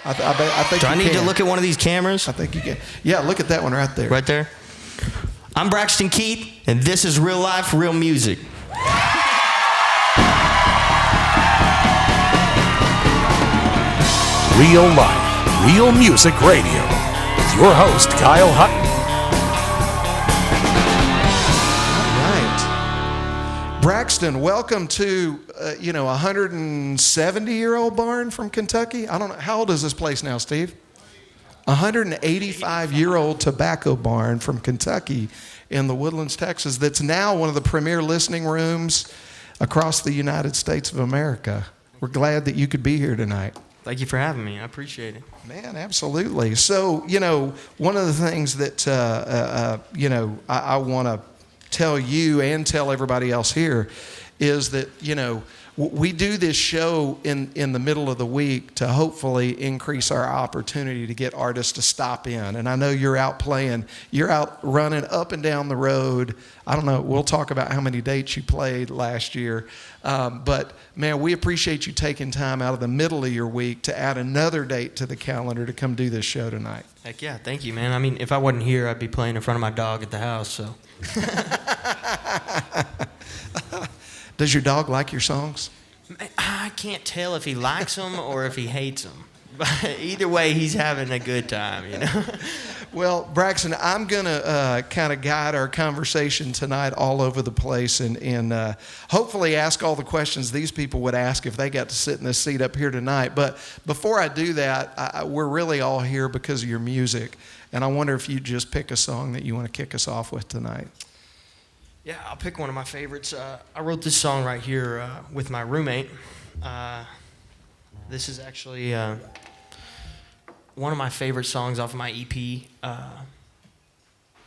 I think Do you I need can. to look at one of these cameras? I think you can. Yeah, look at that one right there. Right there? I'm Braxton Keith, and this is Real Life, Real Music. Real Life, Real Music Radio with your host, Kyle Hutton. All right. Braxton, welcome to, a 170-year-old barn from Kentucky. I don't know. How old is this place now, Steve? 185-year-old tobacco barn from Kentucky in the Woodlands, Texas, that's now one of the premier listening rooms across the United States of America. We're glad that you could be here tonight. Thank you for having me. I appreciate it. Man, absolutely. So, one of the things that, I want to tell you and tell everybody else here is that, we do this show in the middle of the week to hopefully increase our opportunity to get artists to stop in. And I know you're out playing. You're out running up and down the road. I don't know. We'll talk about how many dates you played last year. But, man, we appreciate you taking time out of the middle of your week to add another date to the calendar to come do this show tonight. Heck yeah, thank you, man. I mean, if I wasn't here, I'd be playing in front of my dog at the house, so. Does your dog like your songs? I can't tell if he likes them or if he hates them. But either way, he's having a good time, Well, Braxton, I'm going to kind of guide our conversation tonight all over the place and hopefully ask all the questions these people would ask if they got to sit in this seat up here tonight. But before I do that, we're really all here because of your music. And I wonder if you'd just pick a song that you want to kick us off with tonight. Yeah, I'll pick one of my favorites. I wrote this song right here with my roommate. This is actually one of my favorite songs off of my EP.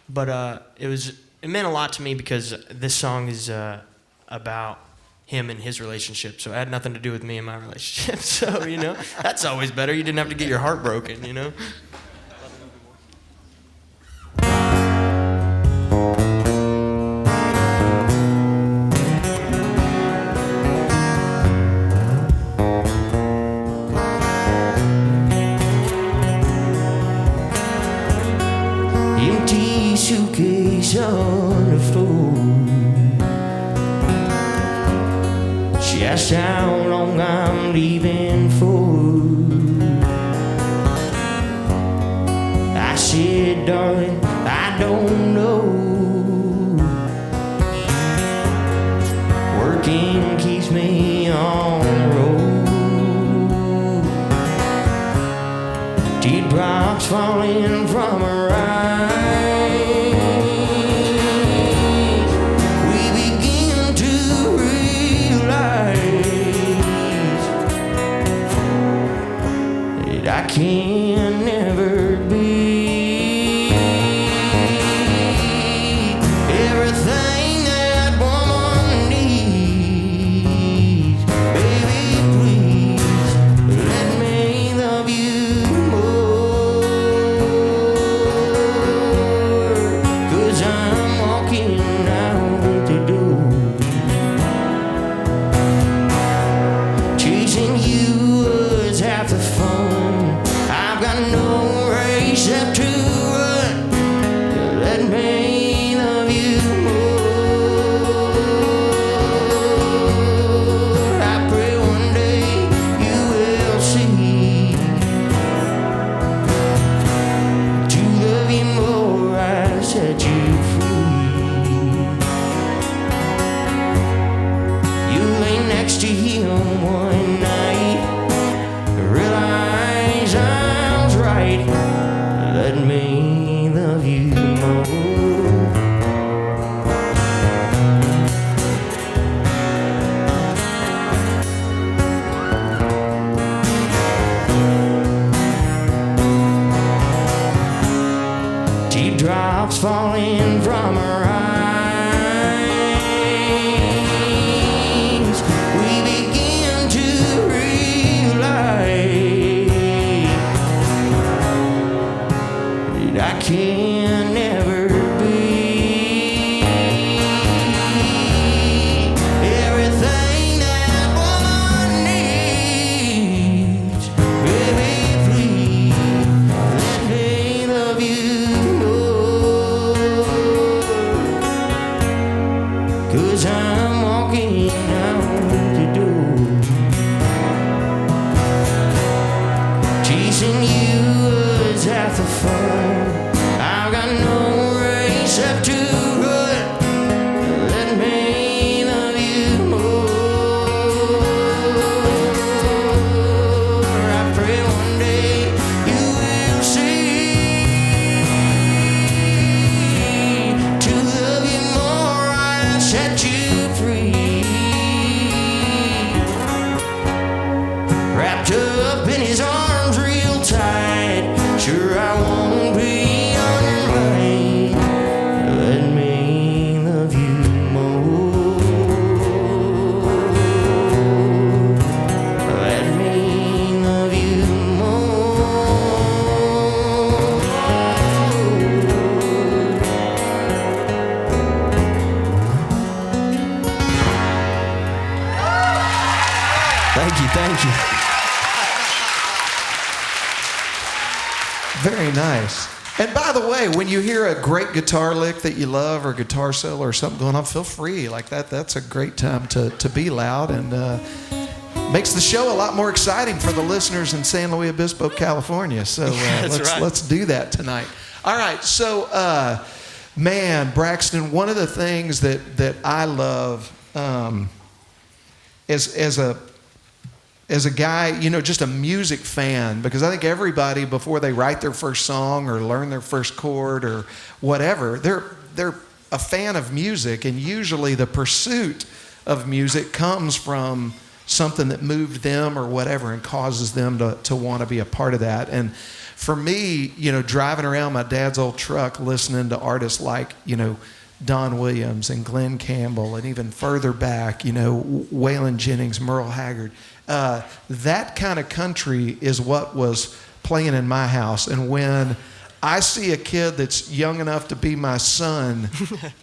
But it meant a lot to me because this song is about him and his relationship. So it had nothing to do with me and my relationship. So, that's always better. You didn't have to get your heart broken, Empty suitcase on the floor. She asked how long I'm leaving for. I said, darling, I don't know. Working keeps me on the road. Teardrops falling from her eyes. I can never be everything that woman needs. Baby, please let me love you more. 'Cause I'm walking out the door, chasing you was half the fun. No race left to run. Let me love you more. I pray one day you will see. To love you more, I set you free. You lay next to him one night, realize I'm right. Let me love you more. Teardrops falling from her eyes. We begin to realize I can never be everything that woman needs. Baby, please Chasing you was half the fun. I've got no race left to run. Let me love you more. I pray one day you will see. To love you more, I'll set you free. Wrapped up in his arms real tight. Sure, I won't be on your mind. Let me love you more. Let me love you more. Thank you. Very nice. And by the way, when you hear a great guitar lick that you love or guitar solo or something going on, feel free. Like that's a great time to be loud and makes the show a lot more exciting for the listeners in San Luis Obispo, California. So let's do that tonight. All right. So, man, Braxton, one of the things that I love as a guy, you know, just a music fan, because I think everybody, before they write their first song or learn their first chord or whatever, they're a fan of music, and usually the pursuit of music comes from something that moved them or whatever and causes them to want to be a part of that. And for me, you know, driving around my dad's old truck listening to artists like, you know, Don Williams and Glenn Campbell, and even further back, you know, Waylon Jennings, Merle Haggard. That kind of country is what was playing in my house. And when I see a kid that's young enough to be my son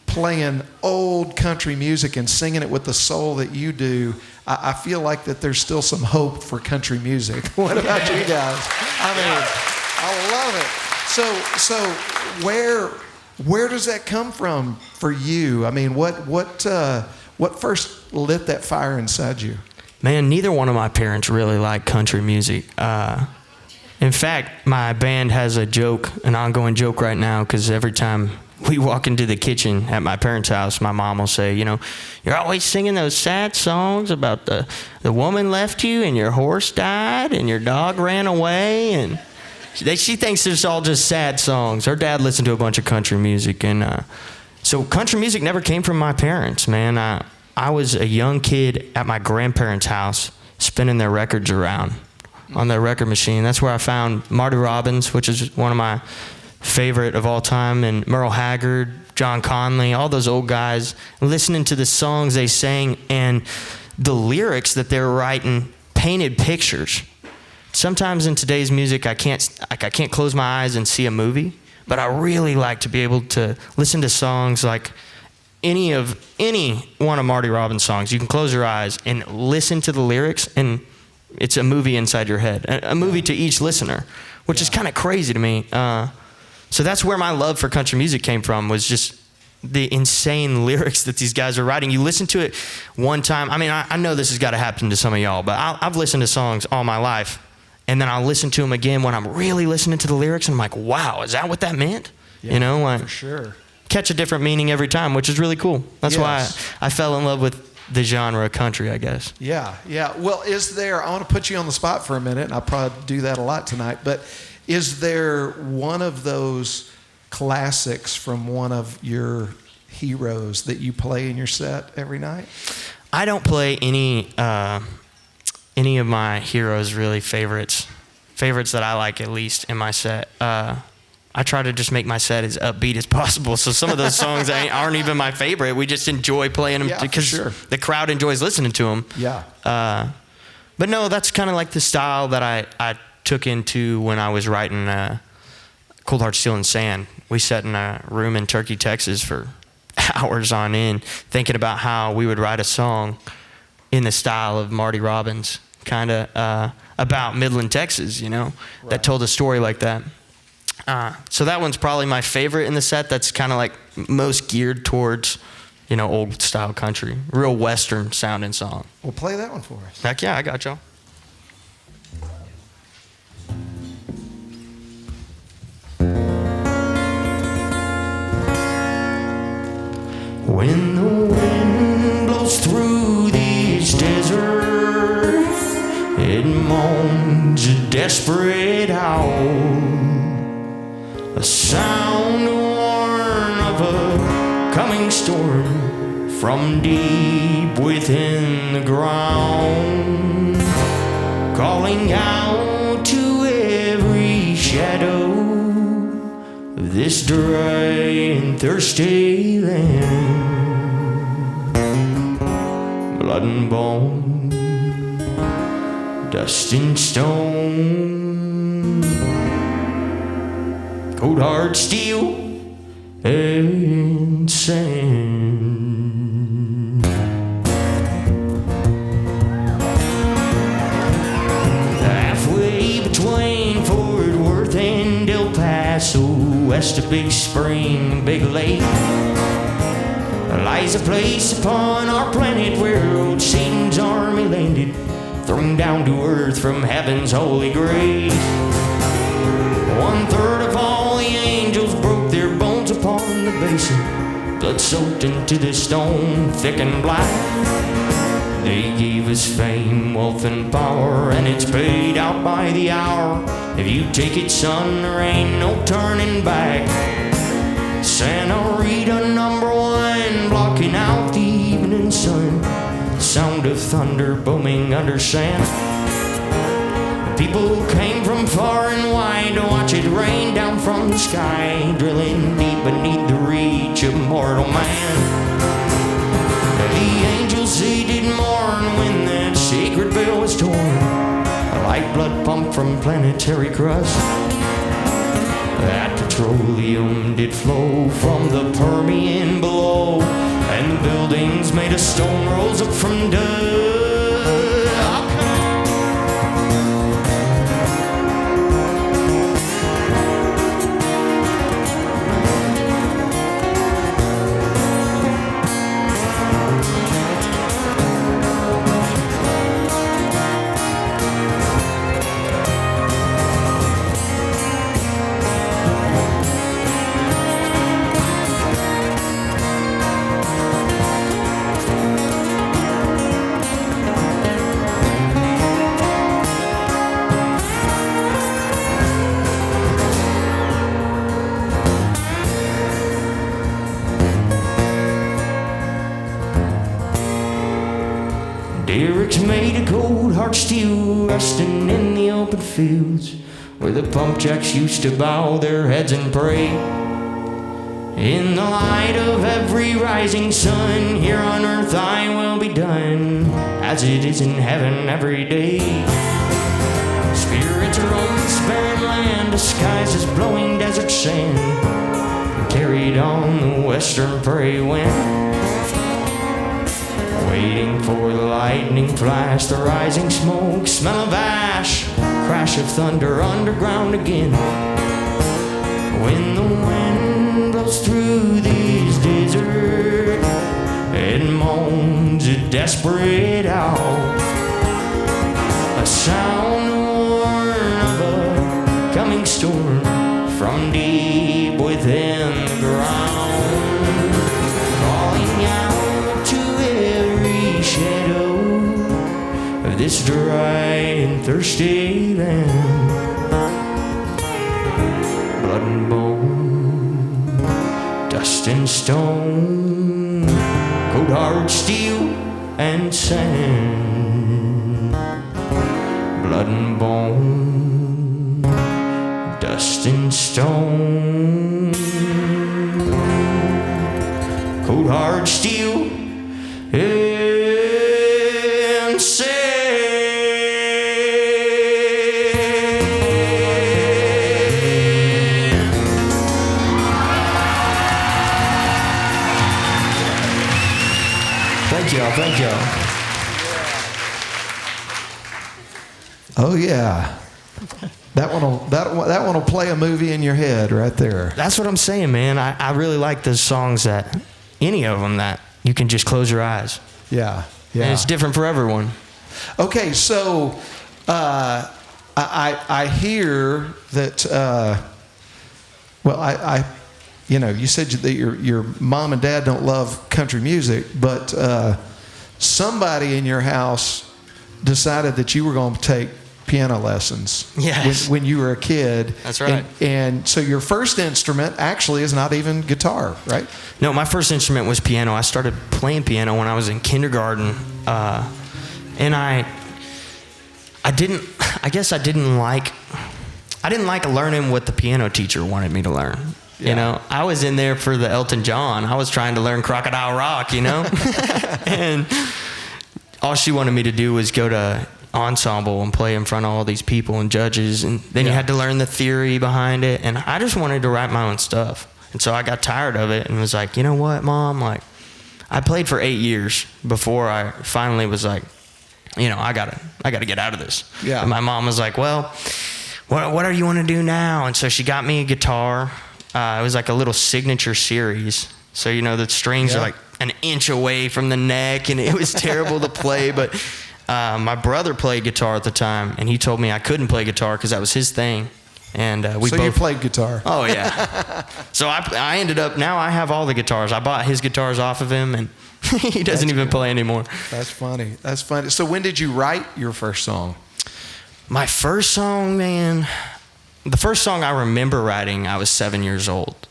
playing old country music and singing it with the soul that you do, I feel like that there's still some hope for country music. What about you guys? I mean, I love it. So where does that come from for you? I mean, what first lit that fire inside you? Man, neither one of my parents really like country music. In fact, my band has an ongoing joke right now, because every time we walk into the kitchen at my parents' house, my mom will say, you know, you're always singing those sad songs about the woman left you and your horse died and your dog ran away. And she thinks it's all just sad songs. Her dad listened to a bunch of country music. And so country music never came from my parents, man. I was a young kid at my grandparents' house spinning their records around on their record machine. That's where I found Marty Robbins, which is one of my favorite of all time, and Merle Haggard, John Conley, all those old guys, listening to the songs they sang and the lyrics that they were writing painted pictures. Sometimes in today's music, I can't close my eyes and see a movie, but I really like to be able to listen to songs like any one of Marty Robbins' songs. You can close your eyes and listen to the lyrics, and it's a movie inside your head, a movie to each listener, which is kind of crazy to me. So that's where my love for country music came from, was just the insane lyrics that these guys are writing. You listen to it one time. I mean, I know this has got to happen to some of y'all, but I've listened to songs all my life, and then I'll listen to them again when I'm really listening to the lyrics, and I'm like, wow, is that what that meant? Yeah, you know, like, for sure. Catch a different meaning every time, which is really cool. That's why I fell in love with the genre of country, I guess. Yeah. Well, I want to put you on the spot for a minute, and I'll probably do that a lot tonight, but is there one of those classics from one of your heroes that you play in your set every night? I don't play any of my heroes really favorites that I like, at least in my set. I try to just make my set as upbeat as possible. So some of those songs aren't even my favorite. We just enjoy playing them because the crowd enjoys listening to them. Yeah. But no, that's kind of like the style that I took into when I was writing Cold Heart, Steel and Sand. We sat in a room in Turkey, Texas for hours on end thinking about how we would write a song in the style of Marty Robbins, kind of about Midland, Texas, you know, that told a story like that. So that one's probably my favorite in the set. That's kind of like most geared towards, you know, old style country, real Western sounding song. Well, play that one for us. Heck yeah, I got y'all. desperate howl, a sound warn of a coming storm from deep within the ground, calling out to every shadow of this dry and thirsty land. Blood and bone, dust and stone, cold hard steel and sand. Halfway between Fort Worth and El Paso, west of Big Spring, Big Lake, lies a place upon our planet where old Satan's army landed, thrown down to earth from heaven's holy grace. 1/3 of all the angels broke their bones upon the basin, blood soaked into the stone, thick and black. They gave us fame, wealth, and power, and it's paid out by the hour. If you take it, son, there ain't no turning back. Santa Rita #1, blocking out the evening sun. Sound of thunder booming under sand. People came from far and wide to watch it rain down from the sky, drilling deep beneath the reach of mortal man. The angels, they did mourn when that sacred veil was torn, a lifeblood pumped from planetary crust. That petroleum did flow from the Permian below, and the buildings made of stone rose up from dust. Derek's made of cold hard steel, rusting in the open fields where the pump jacks used to bow their heads and pray. In the light of every rising sun, here on earth thy will be done, as it is in heaven every day. Spirits roam this barren land, disguised as blowing desert sand, carried on the western prairie wind. Waiting for the lightning flash, the rising smoke, smell of ash, crash of thunder underground again. When the wind blows through these deserts, it moans a desperate howl, a sound warn of a coming storm from deep within the ground, calling out shadow of this dry and thirsty land. Blood and bone, dust and stone, cold hard steel and sand. Blood and bone, dust and stone, cold hard steel and sand. Thank y'all. Oh yeah, that one will play a movie in your head right there. That's what I'm saying, man. I really like those songs, that any of them that you can just close your eyes. Yeah. And it's different for everyone. Okay, so I hear that. I you said that your mom and dad don't love country music, but somebody in your house decided that you were going to take piano lessons. Yes. When you were a kid. That's right. And so your first instrument actually is not even guitar, right? No, my first instrument was piano. I started playing piano when I was in kindergarten, and I didn't like learning what the piano teacher wanted me to learn. Yeah. You know, I was in there for the Elton John. I was trying to learn Crocodile Rock, you know, and all she wanted me to do was go to ensemble and play in front of all these people and judges, and then you had to learn the theory behind it, and I just wanted to write my own stuff. And so I got tired of it and was like, you know what, Mom, like, I played for 8 years before I finally was like, you know, I gotta get out of this. Yeah. And my mom was like, well, what do you want to do now? And so she got me a guitar. It was like a little signature series. So, you know, the strings are like an inch away from the neck, and it was terrible to play. But my brother played guitar at the time, and he told me I couldn't play guitar because that was his thing. And we both you played guitar. Oh, yeah. So I ended up, now I have all the guitars. I bought his guitars off of him, and he doesn't even play anymore. That's funny. That's funny. So when did you write your first song? My first song, man, the first song I remember writing, I was 7 years old.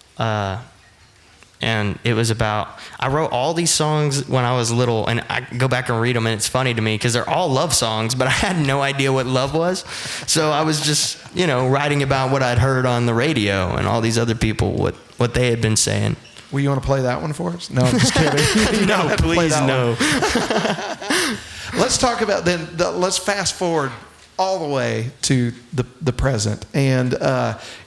And it was about, I wrote all these songs when I was little, and I go back and read them, and it's funny to me because they're all love songs, but I had no idea what love was. So I was just, you know, writing about what I'd heard on the radio and all these other people, what they had been saying. Well, you want to play that one for us? No, I'm just kidding. No, please, no. Let's talk about then, let's fast forward all the way to the present. And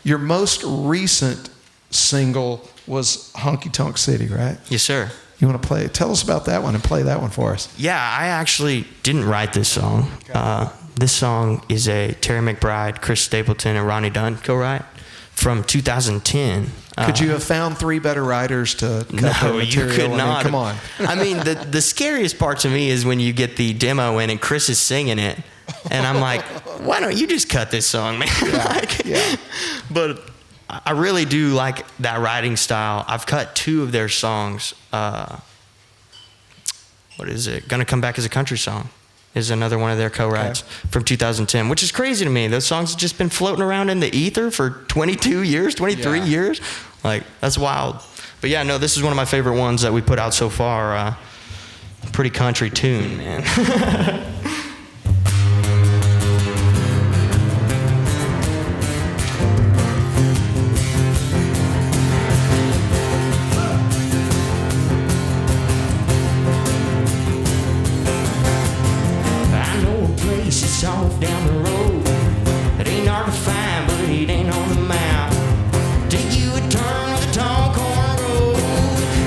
your most recent single was Honky Tonk City, right? Yes, sir. You want to tell us about that one and play that one for us. Yeah, I actually didn't write this song. Okay. This song is a Terry McBride, Chris Stapleton, and Ronnie Dunn co-write from 2010. Could you have found 3 better writers to cut No, the you material? could not. Come on. I mean, the scariest part to me is when you get the demo in and Chris is singing it, and I'm like, why don't you just cut this song, man? Yeah. But I really do like that writing style. I've cut 2 of their songs. What is it? Gonna Come Back as a Country Song is another one of their co-writes from 2010, which is crazy to me. Those songs have just been floating around in the ether for 22 years, 23 years. Like, that's wild. But yeah, no, this is one of my favorite ones that we put out so far. Pretty country tune, man. It's off down the road. It ain't hard to find, but it ain't on the map. Take you a turn with a tall corn road.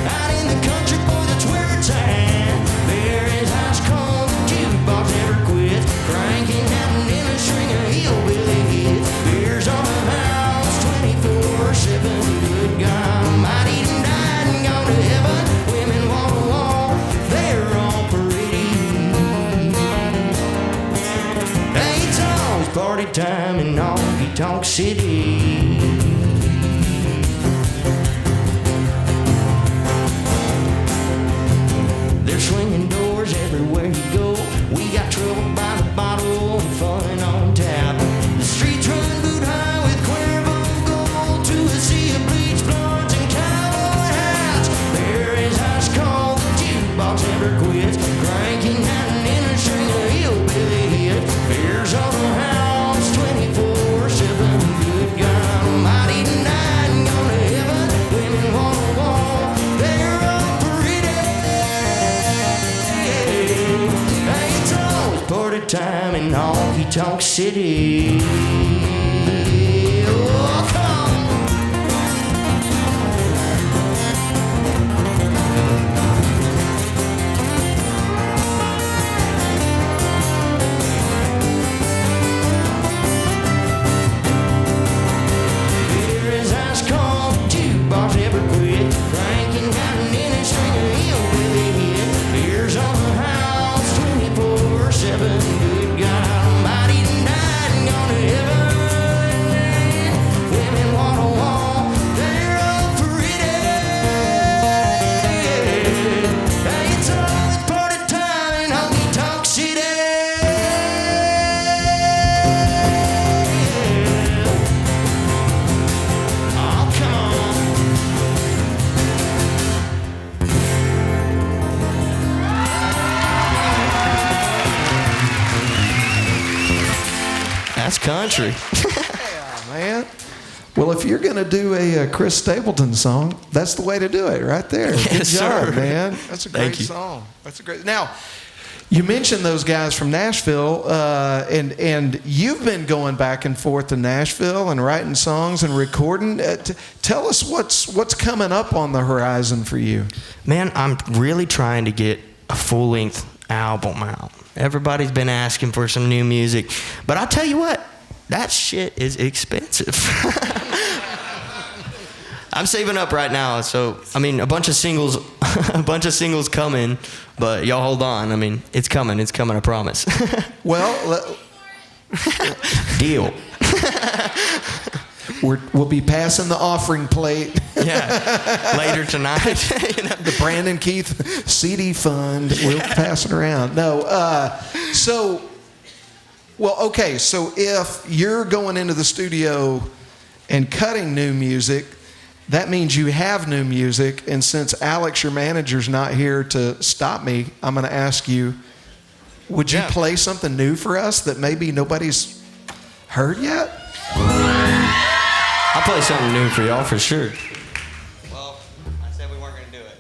Out in the country, boy, that's where it's at. There is ice cold, the jukebox never quits. Cranking out in a string of hillbilly hits. Beers on the house, 24/7. Good God Almighty, done died and gone to heaven. Women wall to wall, they're all pretty. It's always party time in Honky Tonk City. They're swinging doors everywhere you go. We got trouble by the bottle and fun on tap. The streets run boot high with Cuervo gold to a sea of bleach blondes and cowboy hats. There is ice cold, the jukebox never quits. Cranking out in a string of hillbilly hits. Beers on the house, 24/7. Good God Almighty, tonight and gone to heaven. Women wall to wall, they're all pretty. It's always party time in Honky Tonk City. Oh, come on. Beer is ice cold, jukebox never quit. Cranking out in a string of hillbilly hits. Beers on the house, 24/7. Good God Almighty, tonight and gone to heaven. country. Yeah, man. Well, if you're going to do a Chris Stapleton song, that's the way to do it right there. Yes, Good job, sir. man. That's a great Thank you. song. That's a great. Now, you mentioned those guys from Nashville, and you've been going back and forth to Nashville and writing songs and recording. Tell us what's coming up on the horizon for you. Man, I'm really trying to get a full-length album out. Everybody's been asking for some new music, but I'll tell you what, that shit is expensive. I'm saving up right now, so I mean, a bunch of singles coming, but y'all hold on. I mean, it's coming, I promise. Well, Deal. we'll be passing the offering plate. Yeah, later tonight. The Brandon Keith CD fund. We'll pass it around. No, so if you're going into the studio and cutting new music, that means you have new music. And since Alex, your manager's not here to stop me, I'm going to ask you, would you play something new for us that maybe nobody's heard yet? I'll play something new for y'all for sure. Well, I said we weren't going to do it.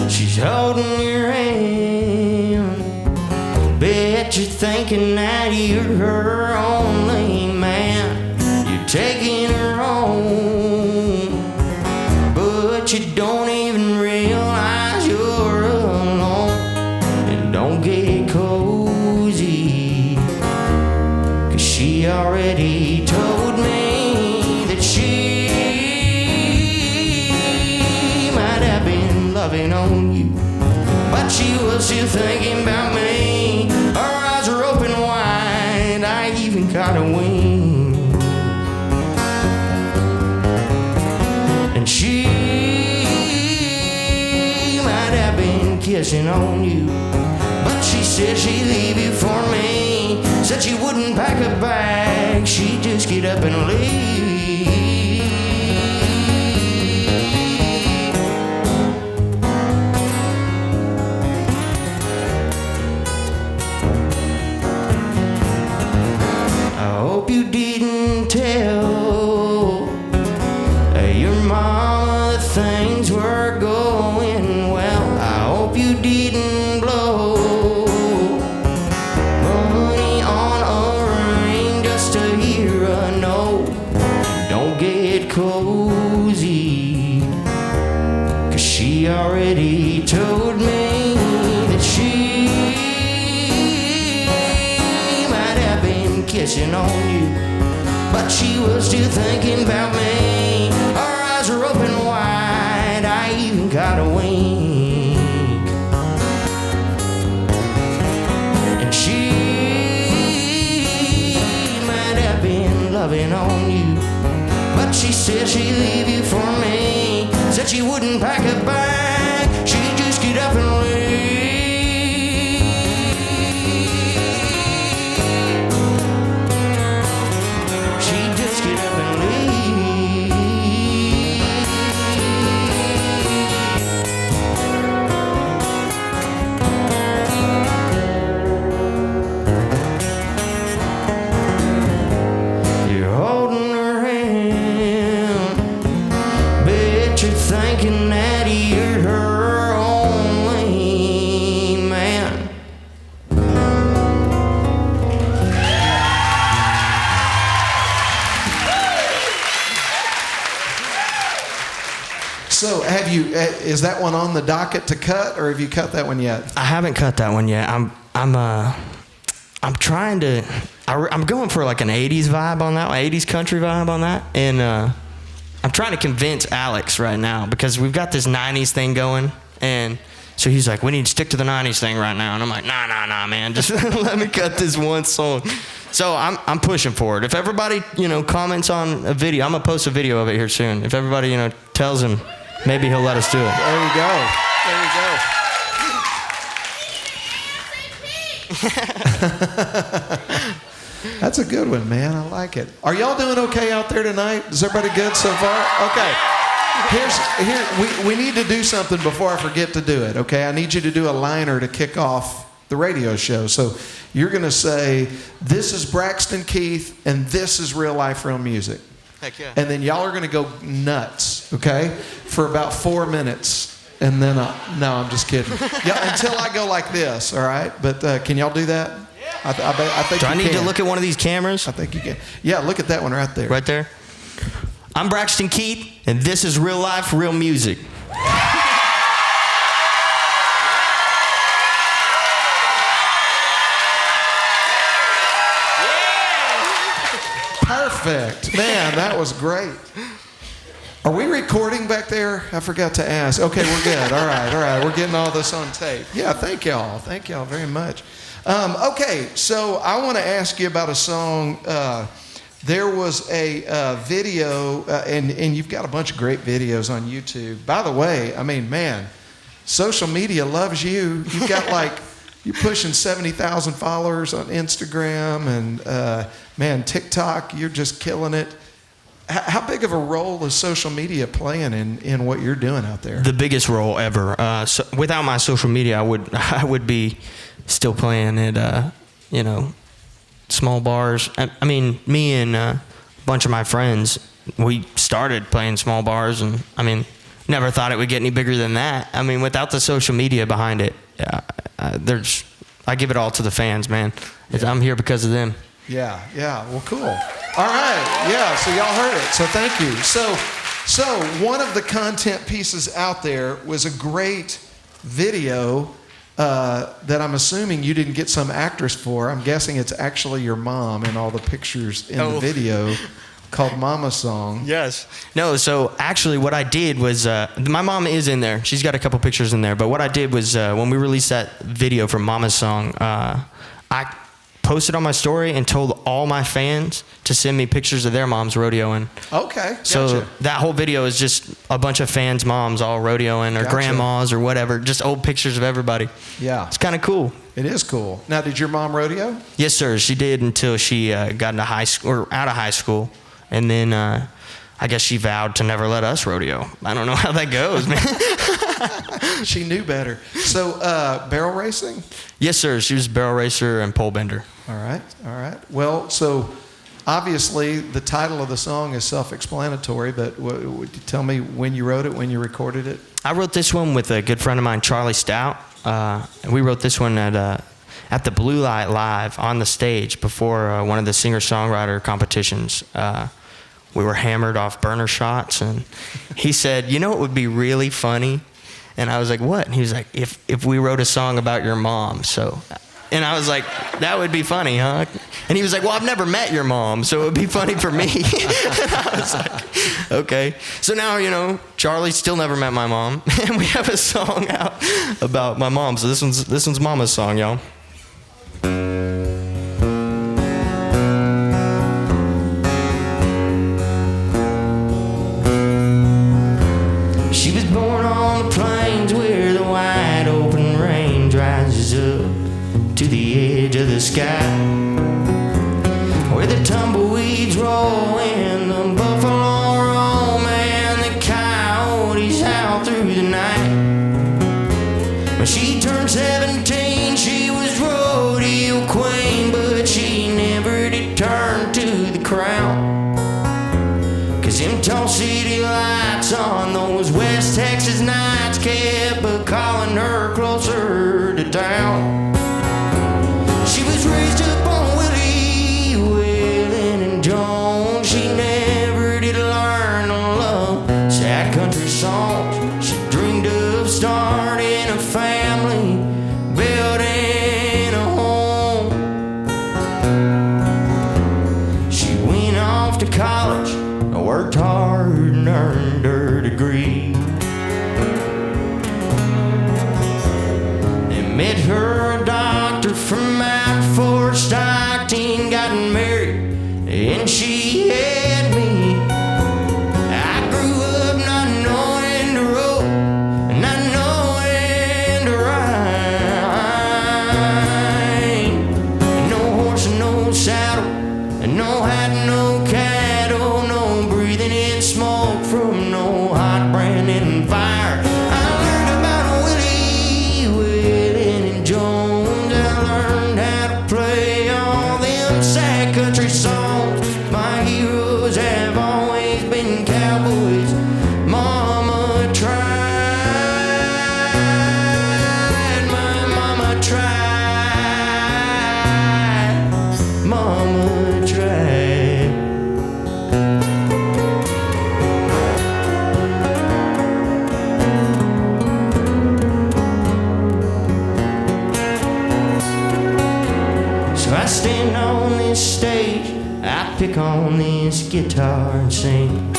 She's holding your hand. Bet you're thinking that you're her only man. You're taking her home, but you don't even realize you're alone. And don't get cozy, 'cause she already told me that she might have been loving on you, but she was still thinking about me. Her eyes were open wide, I even caught a wing. And she might have been kissing on you, but she said she'd leave you for me. Said she wouldn't pack a bag, she'd just get up and leave. I hope you didn't tell your mama that things were going well. I hope you didn't blow money on a ring just to hear a no. Don't get cozy, 'cause she already told me that she might have been kissing on you, but she was still thinking about me. Her eyes were open wide, I even got a wink. And she might have been loving on you, but she said she'd leave you for me. Said she wouldn't pack a bag, she'd just get up and leave. She'd just get up and leave. You're holding her hand, bet you're thinking that you're her only man. So, is that one on the docket to cut, or have you cut that one yet? I haven't cut that one yet. I'm trying to. I'm going for like an '80s vibe on that, 80s country vibe on that, and I'm trying to convince Alex right now because we've got this '90s thing going, and so he's like, we need to stick to the '90s thing right now, and I'm like, nah, man, just let me cut this one song. So I'm pushing for it. If everybody comments on a video, I'm gonna post a video of it here soon. If everybody tells him, maybe he'll let us do it. There you go. There you go. That's a good one, man. I like it. Are y'all doing okay out there tonight? Is everybody good so far? Okay. We need to do something before I forget to do it, okay? I need you to do a liner to kick off the radio show. So you're going to say, this is Braxton Keith, and this is Real Life, Real Music. Heck yeah. And then y'all are going to go nuts, okay, for about 4 minutes. And then, no, I'm just kidding. Yeah, until I go like this, all right? But can y'all do that? I think Do I you need can. to look at one of these cameras? I think you can. Yeah, look at that one right there. Right there? I'm Braxton Keith, and this is Real Life, Real Music. Perfect. Man, that was great. Are we recording back there? I forgot to ask. Okay, we're good. All right. We're getting all this on tape. Yeah, thank y'all. Thank y'all very much. Okay, so I want to ask you about a song. There was a video, and you've got a bunch of great videos on YouTube. By the way, I mean, man, social media loves you. You've got you're pushing 70,000 followers on Instagram, and man, TikTok, you're just killing it. How big of a role is social media playing in what you're doing out there? The biggest role ever. So without my social media, I would be still playing at small bars. I mean, me and a bunch of my friends, we started playing small bars, and I mean, never thought it would get any bigger than that. I mean, without the social media behind it, I give it all to the fans, man. I'm here because of them. Yeah. Well, cool. All right. Yeah. So y'all heard it. So thank you. So one of the content pieces out there was a great video that I'm assuming you didn't get some actress for. I'm guessing it's actually your mom in all the pictures in the video, called Mama Song. Yes. No, so actually what I did was, my mom is in there. She's got a couple pictures in there. But what I did was, when we released that video for Mama Song, I posted on my story and told all my fans to send me pictures of their moms rodeoing. Okay, gotcha. So that whole video is just a bunch of fans' moms all rodeoing, or Gotcha. grandmas, or whatever. Just old pictures of everybody. Yeah. It's kind of cool. It is cool. Now, did your mom rodeo? Yes, sir. She did until she got into high school, or out of high school, and then I guess she vowed to never let us rodeo. I don't know how that goes, man. She knew better. So, barrel racing? Yes, sir. She was a barrel racer and pole bender. All right. Well, so obviously the title of the song is self-explanatory, but would you tell me when you wrote it, when you recorded it? I wrote this one with a good friend of mine, Charlie Stout. And we wrote this one at the Blue Light Live on the stage before one of the singer-songwriter competitions. We were hammered off burner shots, and he said, "You know what would be really funny?" And I was like, "What?" And he was like, if we wrote a song about your mom." So, and I was like, "That would be funny, huh?" And he was like, "Well, I've never met your mom, so it would be funny for me." And I was like, "Okay." So now, Charlie still never met my mom, and we have a song out about my mom. So this one's Mama's song, y'all. She was born on the plains where the wide open range rises up to the edge of the sky, where the tumbleweeds roll and the buffalo roam and the coyotes howl through the night. When she turned 17, she was rodeo queen, but she never did turn to the crown. 'Cause them tall city lights on those West Texas nights kept calling her closer to town. She was raised up on Willie, Wheeling, and Jones. She never did learn to love sad country songs. She dreamed of starting a family, building a home. She went off to college, worked hard and earned her degree. They met her a doctor from out Fort Stockton, got married, and she had me. I grew up not knowing the road, not knowing the right. No hat, no cattle, no breathing in smoke from no hot branding fire. I learned about Willie, Willie and Jones. I learned how to play all them sad country songs. My heroes have always been cowboys. Mama tried, my mama tried, mama tried. So I stand on this stage, I pick on this guitar and sing.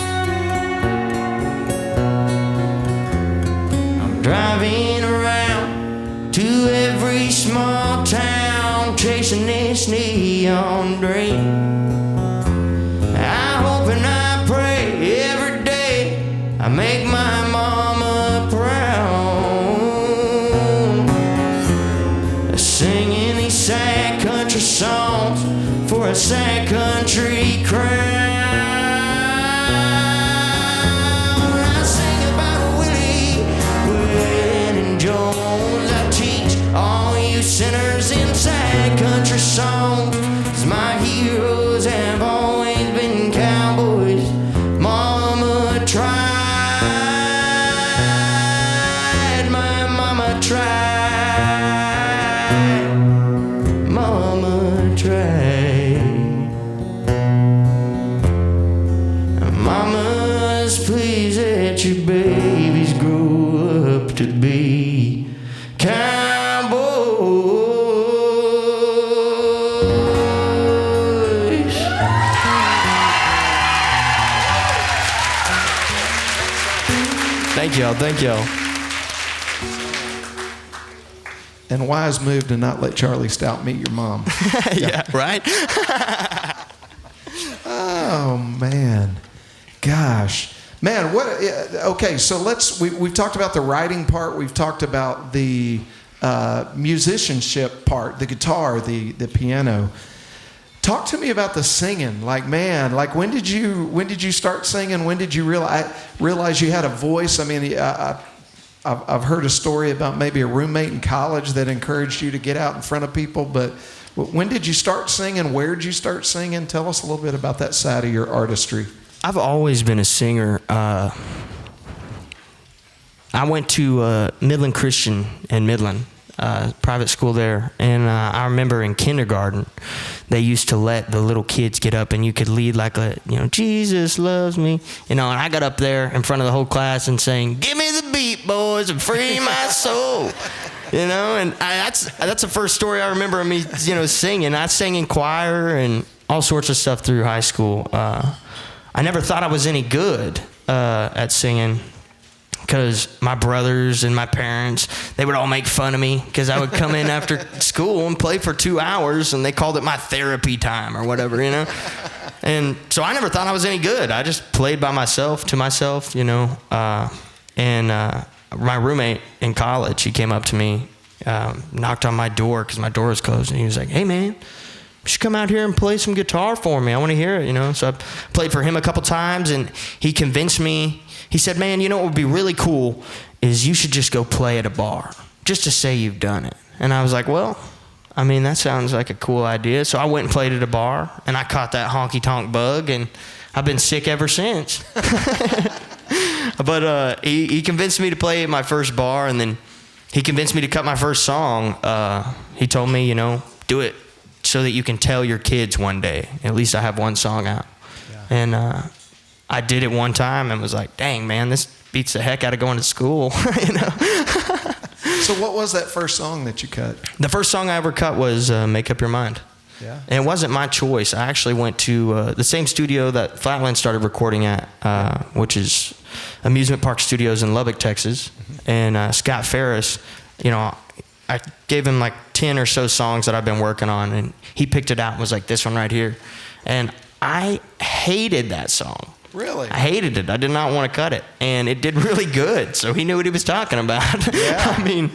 I'm driving around to every small town, chasing this neon dream. I hope and I pray every day I make my mama proud. Singing these sad country songs for a sad country crowd. I sing about Willie, Willie and Jones. I teach all you sinners in sad country songs, 'cause my heroes have always been cowboys. Mama tried, my mama tried, mama tried. Mamas, please let your babies grow up to be cowboys. Thank y'all. Thank y'all. And wise move to not let Charlie Stout meet your mom. Yeah, right? Oh man, gosh, man, what? Okay, so we've talked about the writing part. We've talked about the musicianship part, the guitar, the piano. Talk to me about the singing. Like, man, like when did you start singing? When did you realize you had a voice? I mean, I've heard a story about maybe a roommate in college that encouraged you to get out in front of people, but when did you start singing? Where did you start singing? Tell us a little bit about that side of your artistry. I've always been a singer. I went to Midland Christian in Midland, private school there, and I remember in kindergarten, they used to let the little kids get up and you could lead like Jesus loves me, and I got up there in front of the whole class and sang, "Give me the beat, boys, and free my soul." And that's the first story I remember of me, singing. I sang in choir and all sorts of stuff through high school. I never thought I was any good at singing, because my brothers and my parents, they would all make fun of me because I would come in after school and play for 2 hours, and they called it my therapy time or whatever, And so I never thought I was any good. I just played by myself, to myself, my roommate in college, he came up to me, knocked on my door because my door was closed, and he was like, "Hey, man, you should come out here and play some guitar for me. I want to hear it," So I played for him a couple times, and he convinced me. He said, "Man, what would be really cool is you should just go play at a bar, just to say you've done it." And I was like, "Well, that sounds like a cool idea." So I went and played at a bar, and I caught that honky-tonk bug, and I've been sick ever since. But he convinced me to play at my first bar, and then he convinced me to cut my first song. He told me, do it so that you can tell your kids one day. At least I have one song out. Yeah. And I did it one time and was like, "Dang, man, this beats the heck out of going to school." So what was that first song that you cut? The first song I ever cut was "Make Up Your Mind." Yeah. And it wasn't my choice. I actually went to the same studio that Flatland started recording at, which is Amusement Park Studios in Lubbock, Texas. Mm-hmm. And Scott Ferris, I gave him like 10 or so songs that I've been working on, and he picked it out and was like, "This one right here." And I hated that song. Really? I hated it. I did not want to cut it. And it did really good, so he knew what he was talking about. Yeah.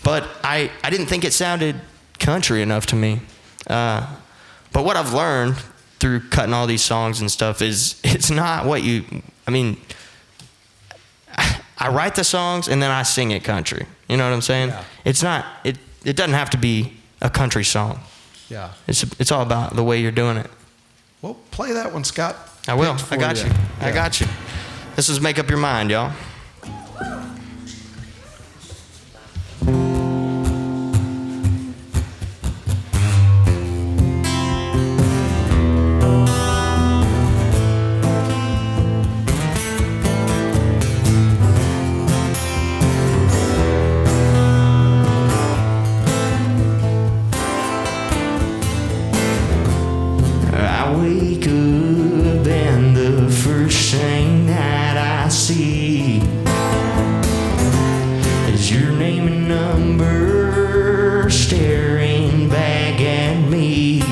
But I didn't think it sounded country enough to me. But what I've learned through cutting all these songs and stuff is it's not what you. I mean, I write the songs and then I sing it country. You know what I'm saying? Yeah. It's not. It doesn't have to be a country song. Yeah. It's all about the way you're doing it. Well, play that one, Scott. I will. Picked I for got you. I Yeah. got you. This is Make Up Your Mind, y'all. I wake up and the first thing that I see is your name and number staring back at me.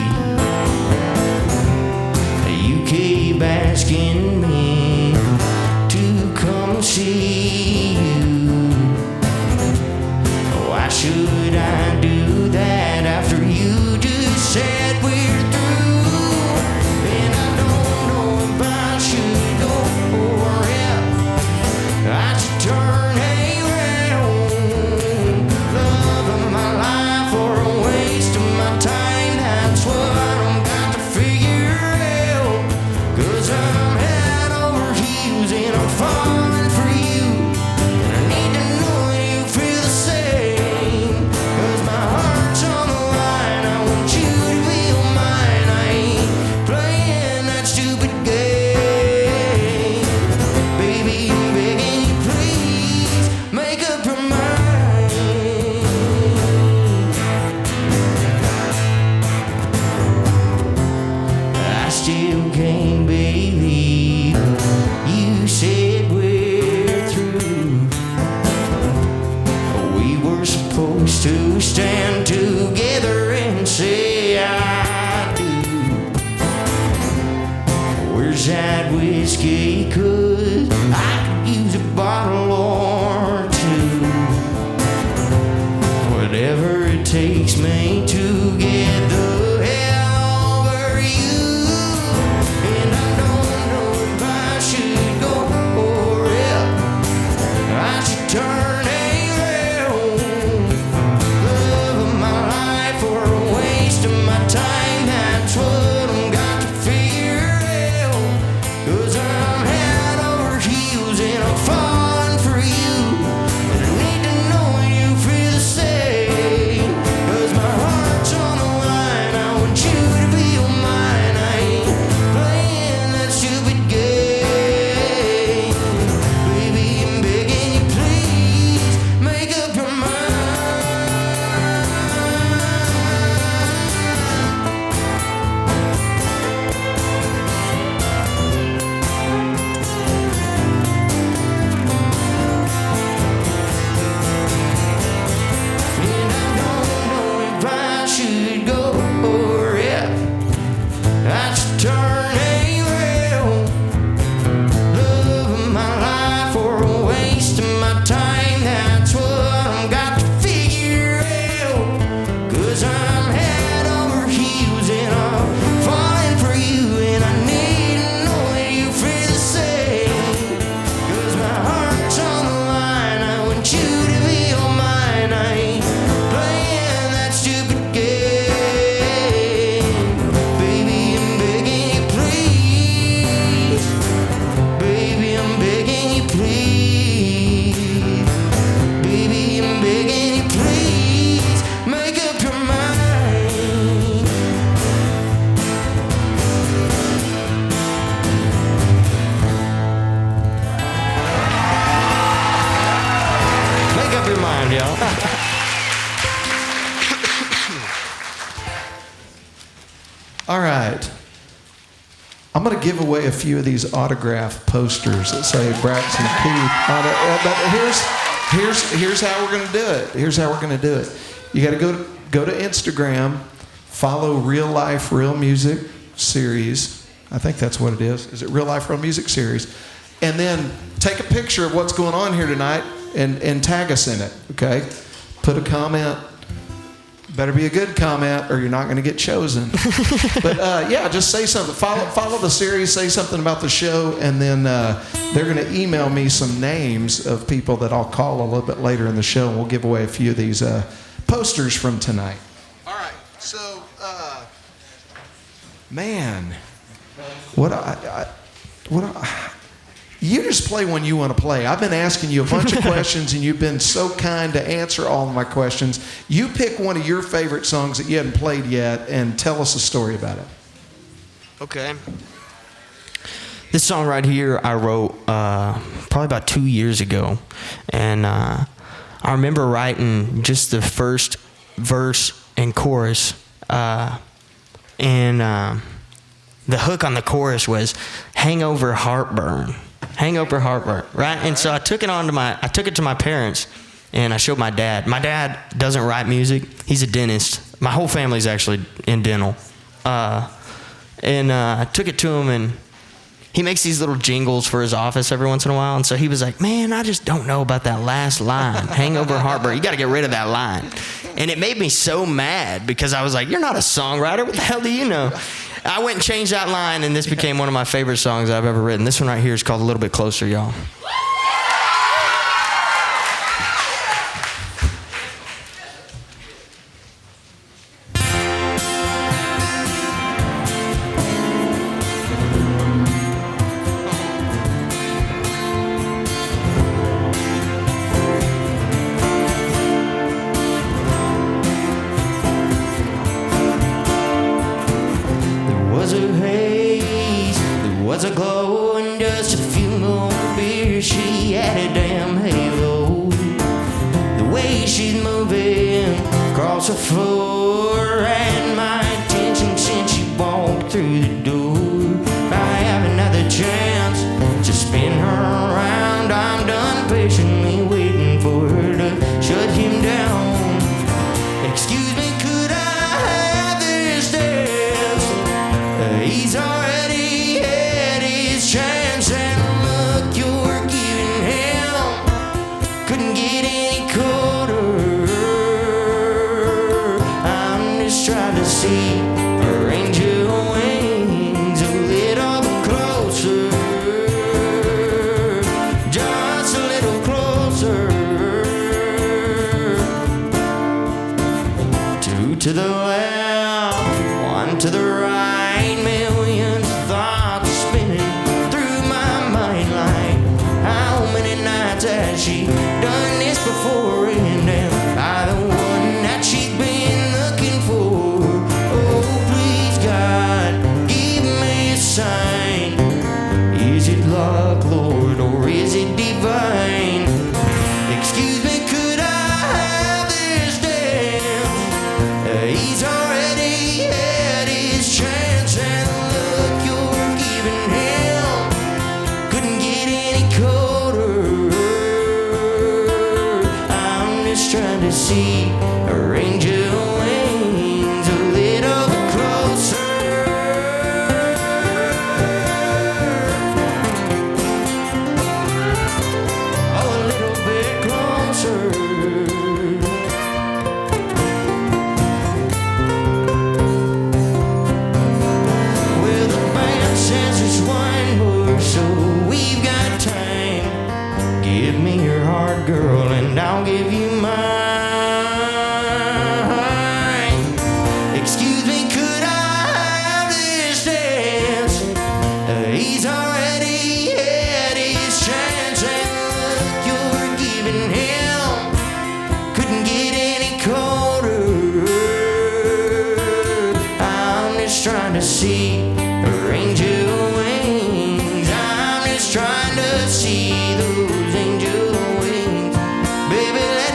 You keep asking me to come see you. Why should I do that after you just said we're through? And I don't know if I should go or if I should turn around. Love of my life or a waste of my time, that's what I'm got to figure out. 'Cause I'm head over heels and I'm falling for you. And I need to know you feel the same. 'Cause my heart's on the line, I want you to feel mine. I ain't playing that stupid game. Baby, I'm begging you, please make up your mind. I still can't believe you said we're through. We were supposed to stand together and say I do. Where's that whiskey? 'Cause I could use a bottle or two. Whatever it takes me to get the hell over you. And I don't know if I should go or if I should turn around. Love of my life or a waste of my time, that's what I'm got to figure out. 'Cause I'm head over heels and I'm falling for you. And I need to know you feel the same. 'Cause my heart's on the line, I want you to feel mine. I ain't playing that stupid game. Baby, I'm begging you, please make up your mind. And I don't know if I should go or if I should turn around. Love of my life or a waste of my time, that's what I'm got to figure out. 'Cause I'm head over heels and I'm falling for you. And I need to know that you feel the same. 'Cause my heart's on the line, I want you to feel mine. I ain't playing that stupid game. Baby, I'm begging you, please. Baby, I'm begging you, please. Baby, I'm begging you, please make up your mind. Make up your mind, y'all. All right. I'm going to give away a few of these autograph posters that say Braxton Keith on it. But here's how we're going to do it. Here's how we're going to do it. You got to go to Instagram, follow Real Life Real Music Series. I think that's what it is. Is it Real Life Real Music Series? And then take a picture of what's going on here tonight and tag us in it. Okay. Put a comment. Better be a good comment or you're not going to get chosen. But yeah, just say something. Follow the series, say something about the show, and then they're going to email me some names of people that I'll call a little bit later in the show, and we'll give away a few of these posters from tonight. All right, so, man, you just play when you want to play. I've been asking you a bunch of questions, and you've been so kind to answer all of my questions. You pick one of your favorite songs that you haven't played yet, and tell us a story about it. Okay. This song right here I wrote probably about 2 years ago. And I remember writing just the first verse and chorus. And the hook on the chorus was hangover heartburn. Hangover heartburn, right? And so I took it to my parents, and I showed my dad. My dad doesn't write music. He's a dentist. My whole family's actually in dental. And I took it to him, and he makes these little jingles for his office every once in a while. And so he was like, man, I just don't know about that last line, hangover heartburn. You got to get rid of that line. And it made me so mad because I was like, you're not a songwriter. What the hell do you know? I went and changed that line, and this became one of my favorite songs I've ever written. This one right here is called A Little Bit Closer, y'all. Was a glow and just a few more beers. She had a damn halo. The way she's moving across the floor had my attention since she walked through the door. If I have another chance to spin her around, I'm done patiently waiting for her to shut him down. Excuse me, could I have this dance? He's already had his chance, and look, you're giving him. Couldn't get any colder. I'm just trying to see her angel wings a little bit closer, just a little closer. Two to the left, one to the right, millions of thoughts spinning through my mind like how many nights has she done this before, and am I the one that she's been looking for? Oh please God, give me a sign. Is it luck, Lord, or is it divine? Excuse me, could I have this dance? He's already had his chance, and look, you're giving him. Couldn't get any colder. I'm just trying to see her angel wings a little bit closer. Oh, a little bit closer. Well, the band says it's one more, so we've got time. Give me your heart, girl, and I'll give you mine. Excuse me, could I have this dance? He's already had his chance, and look, you're giving him. Couldn't get any colder. I'm just trying to see her angel wings. I'm just trying to see those angel wings. Baby, let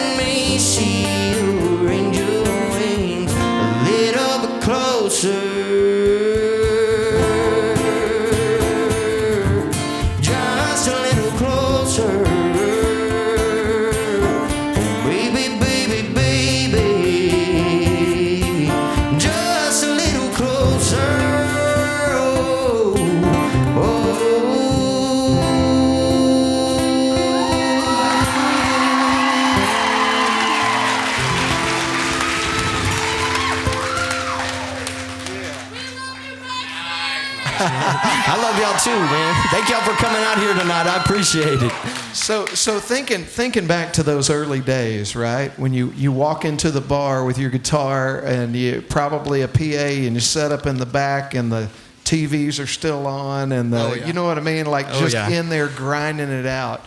I love y'all too, man. Thank y'all for coming out here tonight. I appreciate it. So thinking back to those early days, right? When you walk into the bar with your guitar and you probably a PA and you set up in the back and the TVs are still on and you know what I mean? Like just in there grinding it out.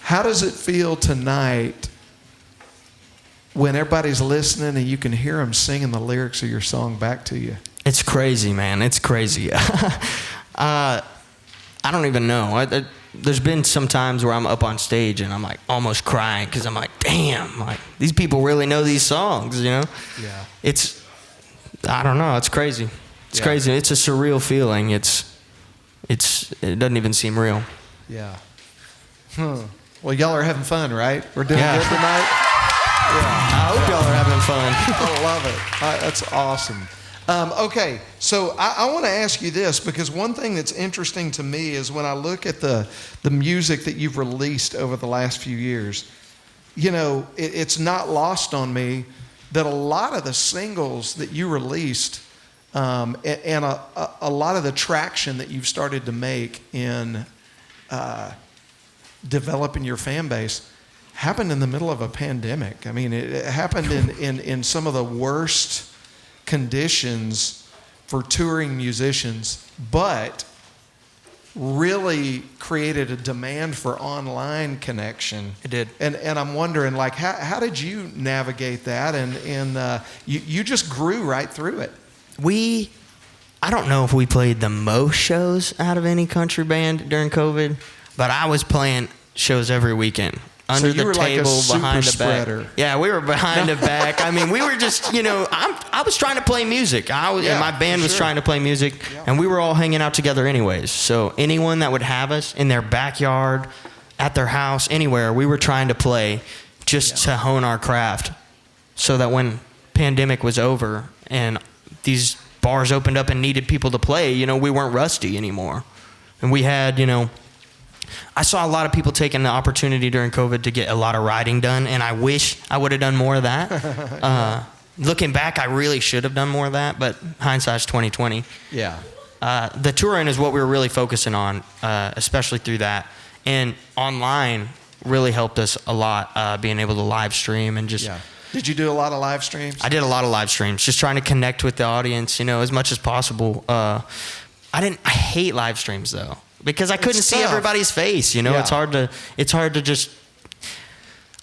How does it feel tonight when everybody's listening and you can hear them singing the lyrics of your song back to you? It's crazy, man. It's crazy. I don't even know. There's been some times where I'm up on stage and I'm like almost crying because I'm like, damn, like these people really know these songs, you know? Yeah. I don't know. It's crazy. It's crazy. It's a surreal feeling. It doesn't even seem real. Yeah. Well, y'all are having fun, right? We're doing good tonight? Yeah. I hope y'all are having fun. I love it. That's awesome. Okay, so I want to ask you this, because one thing that's interesting to me is when I look at the music that you've released over the last few years, you know, it's not lost on me that a lot of the singles that you released and a lot of the traction that you've started to make in developing your fan base happened in the middle of a pandemic. I mean, it happened in some of the worst conditions for touring musicians, but really created a demand for online connection. It did. And I'm wondering, like, how did you navigate that? And you just grew right through it. I don't know if we played the most shows out of any country band during COVID, but I was playing shows every weekend. Under the table, behind the back. Yeah, we were behind the back. I mean, we were just, you know, I was trying to play music. And my band was trying to play music, and we were all hanging out together anyways. So anyone that would have us in their backyard, at their house, anywhere, we were trying to play just to hone our craft, so that when pandemic was over and these bars opened up and needed people to play, you know, we weren't rusty anymore. And we had, you know, I saw a lot of people taking the opportunity during COVID to get a lot of writing done, and I wish I would have done more of that. Looking back, I really should have done more of that, but hindsight's 20/20. Yeah. The touring is what we were really focusing on, especially through that. And online really helped us a lot, being able to live stream and just... Yeah. Did you do a lot of live streams? I did a lot of live streams, just trying to connect with the audience, you know, as much as possible. I hate live streams, though, because I couldn't see everybody's face, you know. It's hard to just...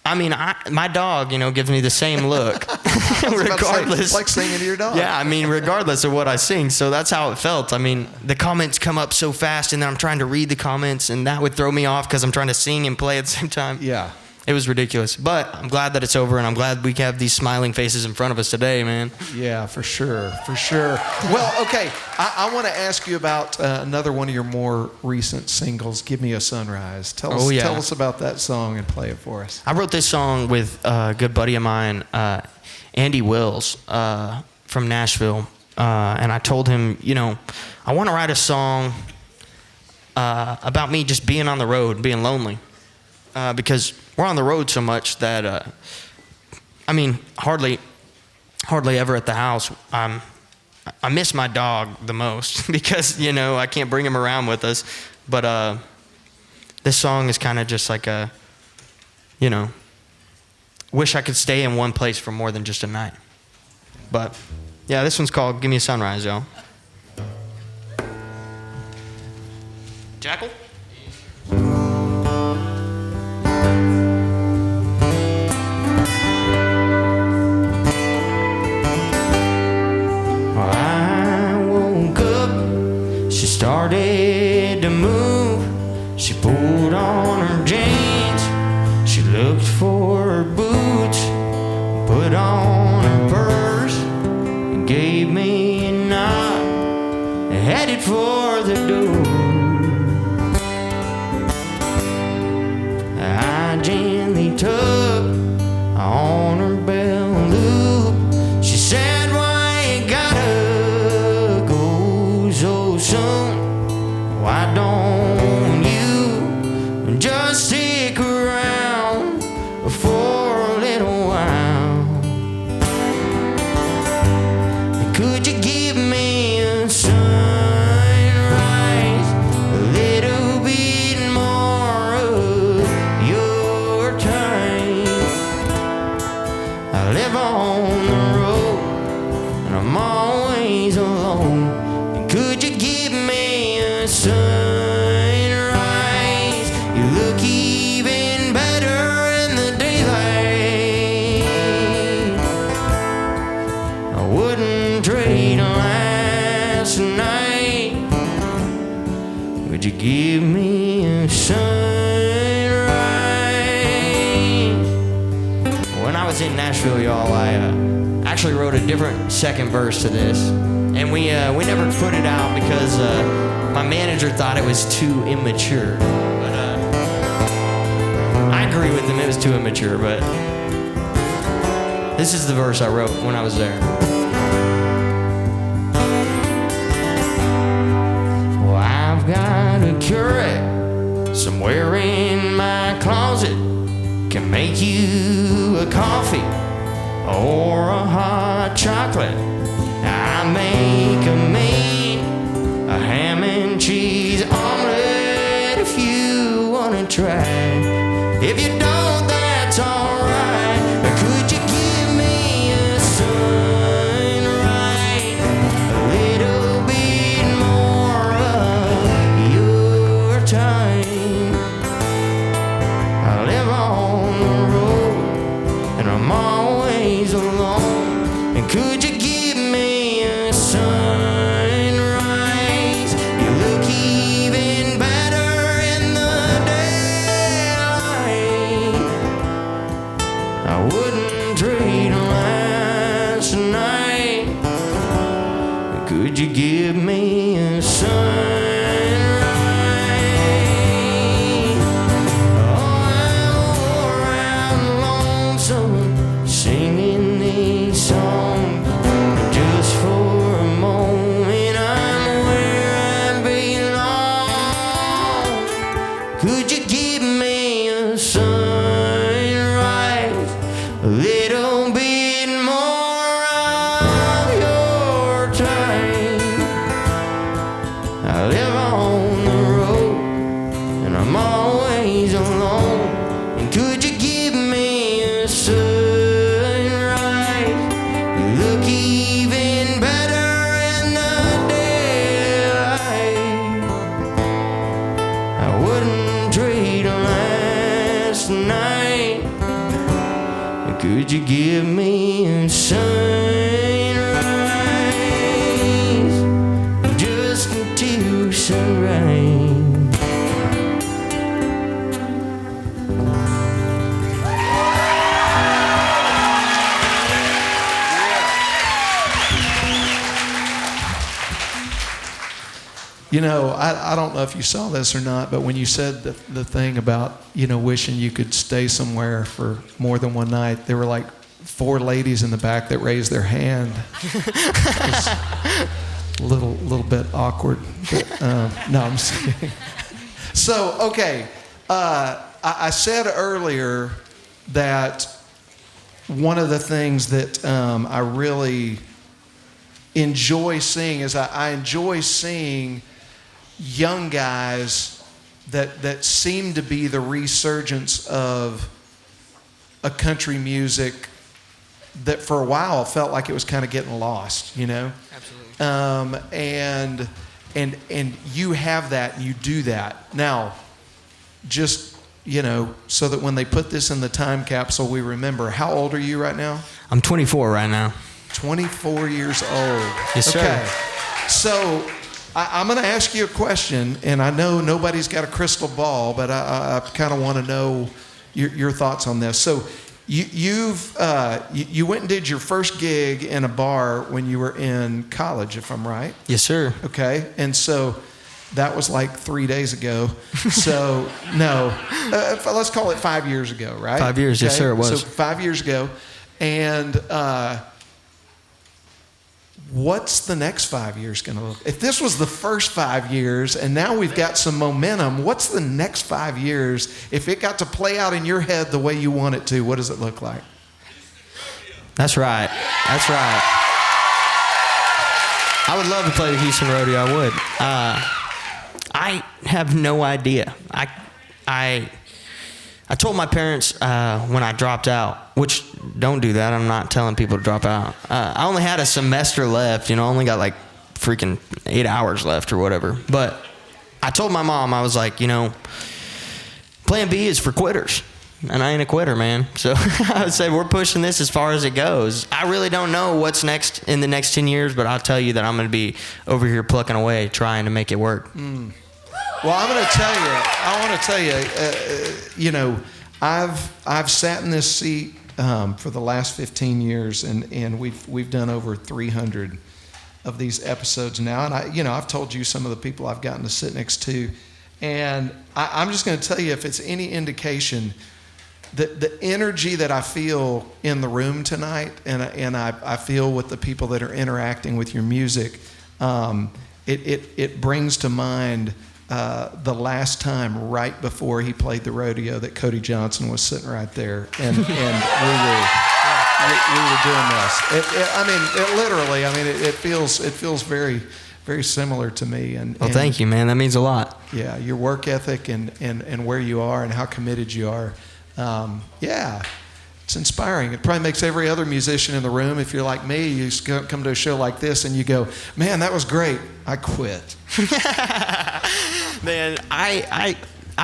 I mean, my dog, you know, gives me the same look, regardless. It's like singing to your dog. Yeah, I mean, regardless of what I sing. So that's how it felt. I mean, the comments come up so fast, and then I'm trying to read the comments, and that would throw me off because I'm trying to sing and play at the same time. Yeah. It was ridiculous. But I'm glad that it's over, and I'm glad we have these smiling faces in front of us today, man. Yeah, for sure. For sure. Well, okay, I want to ask you about another one of your more recent singles, Give Me a Sunrise. Tell us about that song and play it for us. I wrote this song with a good buddy of mine, Andy Wills, from Nashville. And I told him, you know, I want to write a song about me just being on the road, being lonely. Because we're on the road so much that, I mean, hardly ever at the house. I miss my dog the most because, you know, I can't bring him around with us. But this song is kind of just like a, you know, wish I could stay in one place for more than just a night. But, yeah, this one's called Give Me a Sunrise, y'all. Jackal? Started to move. She pulled on her jeans. She looked for her boots, put on her purse, and gave me a nod, headed for the door. I gently tugged on her bell loop. She said, "Why you gotta go so soon? Why don't you just stick around for a little while? Could you give me a sunrise? a sunrise. You look even better in the daylight. I wouldn't trade last night. Would you give me a sunrise? When I was in Nashville, y'all, I actually wrote a different second verse to this, and we never put it out because my manager thought it was too immature. But I agree with him; it was too immature. But this is the verse I wrote when I was there. Well, I've got a Keurig somewhere in my closet. Can make you a coffee or a hot chocolate. I make a ham and cheese omelet if you wanna try. If you don't, that's alright. Could you give me a sunrise? A little bit more of your time. I live on the road and I'm always alone. And could you give me a sunrise? You look even better in the daylight. I wouldn't trade last night. Could you give me a sunrise? Singing these songs just for a moment. I'm where I belong. Could you give me a sunrise? A little bit more of your time. I live on the road and I'm always alone. And could you give me a sunrise? Even better in the daylight. I wouldn't trade last night. Could you give me a sunrise? Just until sunrise. You know, I don't know if you saw this or not, but when you said the thing about, you know, wishing you could stay somewhere for more than one night, there were like 4 ladies in the back that raised their hand. It was a little bit awkward. But, no, I'm just kidding. So, okay, I said earlier that one of the things that I really enjoy seeing is I enjoy seeing young guys that seem to be the resurgence of a country music that for a while felt like it was kind of getting lost, you know? Absolutely. And you have that and you do that. Now, just, you know, so that when they put this in the time capsule, we remember. How old are you right now? I'm 24 right now. 24 years old. Yes, sir. Okay. So I'm going to ask you a question, and I know nobody's got a crystal ball, but I kind of want to know your thoughts on this. So you went and did your first gig in a bar when you were in college, if I'm right? Yes, sir. Okay. And so that was like 3 days ago. So no, let's call it 5 years ago, right? 5 years, yes, sir, it was. So 5 years ago. And what's the next 5 years going to look? If this was the first 5 years and now we've got some momentum, what's the next 5 years? If it got to play out in your head the way you want it to, what does it look like? That's right. That's right. I would love to play the Houston Rodeo. I would. I have no idea. I told my parents when I dropped out, which don't do that. I'm not telling people to drop out. I only had a semester left. You know, I only got like freaking 8 hours left or whatever. But I told my mom, I was like, plan B is for quitters. And I ain't a quitter, man. So I would say we're pushing this as far as it goes. I really don't know what's next in the next 10 years, but I'll tell you that I'm going to be over here plucking away, trying to make it work. Well, I'm going to tell you, I want to tell you, I've sat in this seat for the last 15 years, and we've done over 300 of these episodes now. And I've told you some of the people I've gotten to sit next to, and I'm just going to tell you, if it's any indication, the energy that I feel in the room tonight, and I feel with the people that are interacting with your music, it brings to mind the last time right before he played the rodeo that Cody Johnson was sitting right there, and we were doing this. It feels very, very similar to me. And thank you, man. That means a lot. Yeah, your work ethic and where you are and how committed you are. It's inspiring. It probably makes every other musician in the room, if you're like me, you come to a show like this and you go, man, that was great. I quit. Man, I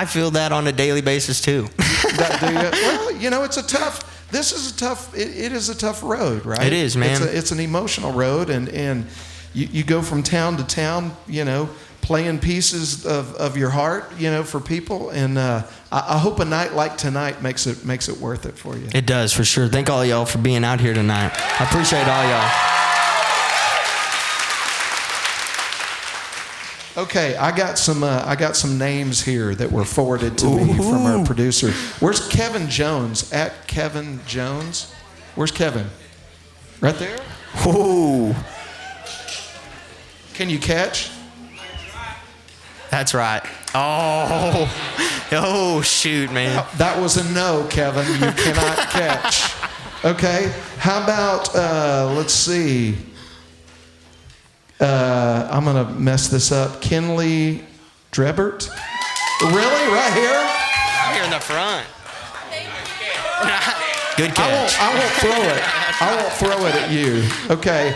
feel that on a daily basis too. Well, it's a tough. It is a tough road, right? It is, man. It's an emotional road, and you go from town to town, playing pieces of your heart, for people. And I hope a night like tonight makes it worth it for you. It does, for sure. Thank all y'all for being out here tonight. I appreciate all y'all. Okay, I got some names here that were forwarded to me from our producer. Where's Kevin Jones? At Kevin Jones. Where's Kevin? Right there? Ooh. Can you catch? That's right. Oh, shoot, man. That was a no, Kevin. You cannot catch. Okay. How about, let's see. I'm going to mess this up. Kinley Drebert? Really? Right here? Right here in the front. Good catch. I won't throw it. I won't throw it at you. Okay.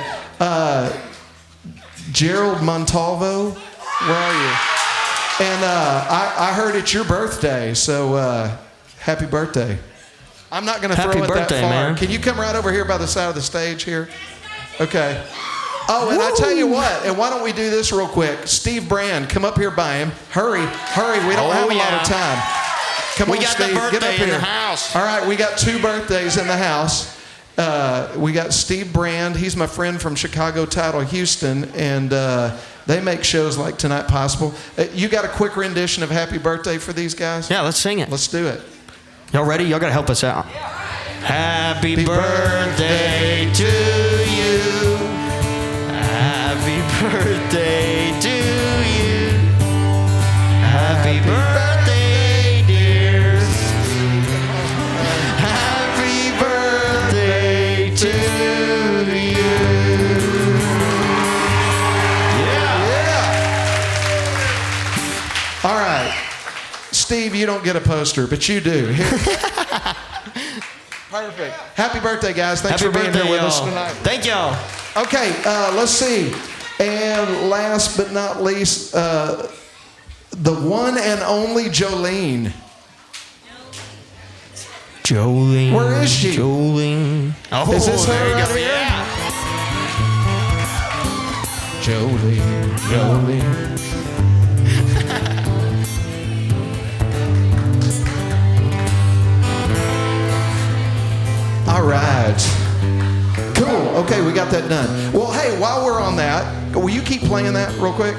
Gerald Montalvo, where are you? And I heard it's your birthday, so happy birthday. I'm not going to throw it that far. Man. Can you come right over here by the side of the stage here? Okay. Oh, and I tell you what, and why don't we do this real quick? Steve Brand, come up here by him. Hurry, we don't have a lot of time. Come on, Steve, get up here. We got the birthday in the house. All right, we got 2 birthdays in the house. We got Steve Brand. He's my friend from Chicago Title Houston, and they make shows like tonight possible. You got a quick rendition of Happy Birthday for these guys? Yeah, let's sing it. Let's do it. Y'all ready? Y'all got to help us out. Happy birthday to you. Happy birthday to you. Happy birthday, dear. Happy birthday to you. All right. Steve, you don't get a poster, but you do. Here. Perfect. Happy birthday, guys. Thanks for being here with us tonight. Thank y'all. Okay, let's see. And last but not least, the one and only Jolene. Jolene. Where is she? Jolene. Oh, is this her right here? Yeah. Jolene. All right. Cool. Okay, we got that done. Well, hey, while we're on that, will you keep playing that real quick?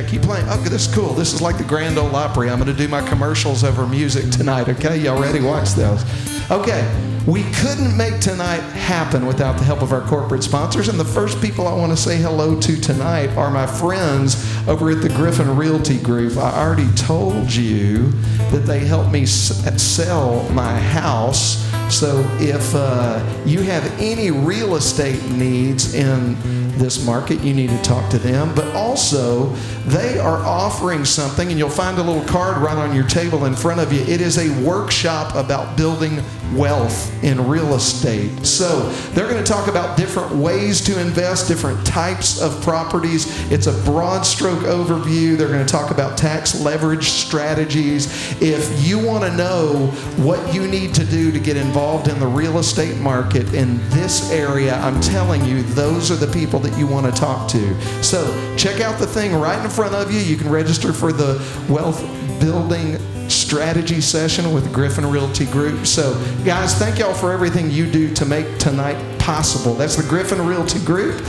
Keep playing. Okay, this is cool. This is like the Grand Ole Opry. I'm going to do my commercials over music tonight, okay? Y'all ready? Watch those. Okay, we couldn't make tonight happen without the help of our corporate sponsors, and the first people I want to say hello to tonight are my friends over at the Griffin Realty Group. I already told you that they helped me sell my house. So if you have any real estate needs in this market, you need to talk to them. But also, they are offering something, and you'll find a little card right on your table in front of you. It is a workshop about building wealth in real estate. So they're going to talk about different ways to invest, different types of properties. It's a broad stroke overview. They're going to talk about tax leverage strategies. If you want to know what you need to do to get involved in the real estate market in this area, I'm telling you, those are the people that you want to talk to. So check out the thing right in front of you. You can register for the wealth building strategy session with Griffin Realty Group. So guys, thank y'all for everything you do to make tonight possible. That's the Griffin Realty Group.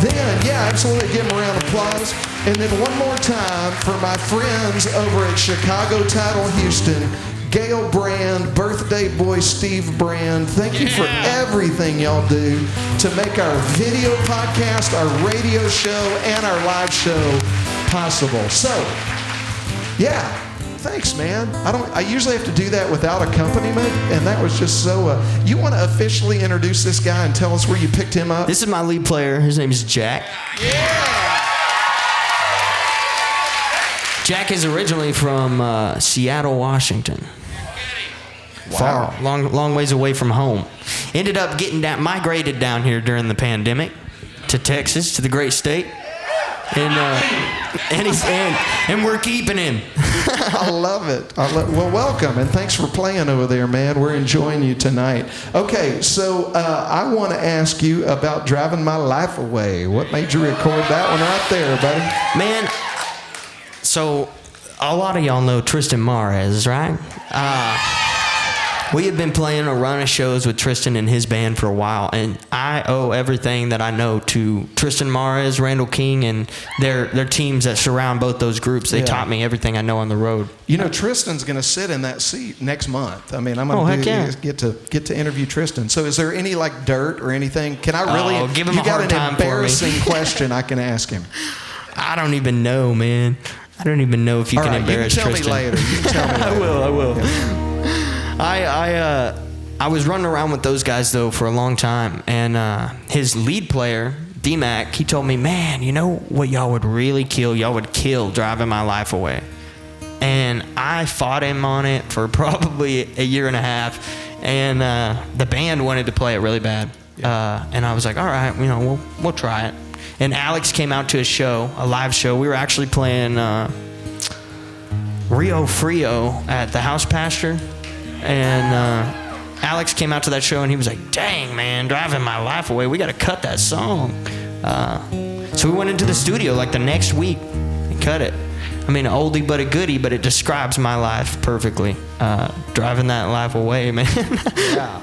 Then, yeah, absolutely, give them a round of applause. And then one more time for my friends over at Chicago Title Houston, Gail Brand, birthday boy Steve Brand. Thank you for everything y'all do to make our video podcast, our radio show, and our live show possible. So, yeah. Thanks, man. I usually have to do that without accompaniment, and that was just so. You want to officially introduce this guy and tell us where you picked him up? This is my lead player. His name is Jack. Yeah. Jack is originally from Seattle, Washington. Wow. Far, long ways away from home. Ended up migrated down here during the pandemic to Texas, to the great state. And we're keeping him. I love it. Well, welcome, and thanks for playing over there, man. We're enjoying you tonight. Okay, so I want to ask you about Driving My Life Away. What made you record that one right there, buddy? Man, so a lot of y'all know Tristan Mares, right? We have been playing a run of shows with Tristan and his band for a while, and I owe everything that I know to Tristan Mares, Randall King, and their teams that surround both those groups. They taught me everything I know on the road. You know, Tristan's going to sit in that seat next month. I mean, I'm going to get to interview Tristan. So, is there any like dirt or anything? Can I really? Give him a hard time for me. You got an embarrassing question I can ask him? I don't even know, man. I don't even know if you can embarrass Tristan. You can tell me later. You can tell me later. I will. Yeah. I was running around with those guys though for a long time, and his lead player D-Mac, he told me, man, you know what y'all would really kill? Y'all would kill Driving My Life Away. And I fought him on it for probably a year and a half, and the band wanted to play it really bad, and I was like, all right, you know, we'll try it. And Alex came out to a show, a live show. We were actually playing Rio Frio at the House Pasture. And Alex came out to that show and he was like, dang, man, Driving My Life Away, we got to cut that song. So we went into the studio like the next week and cut it. I mean, an oldie but a goodie, but it describes my life perfectly. Driving that life away, man. Yeah.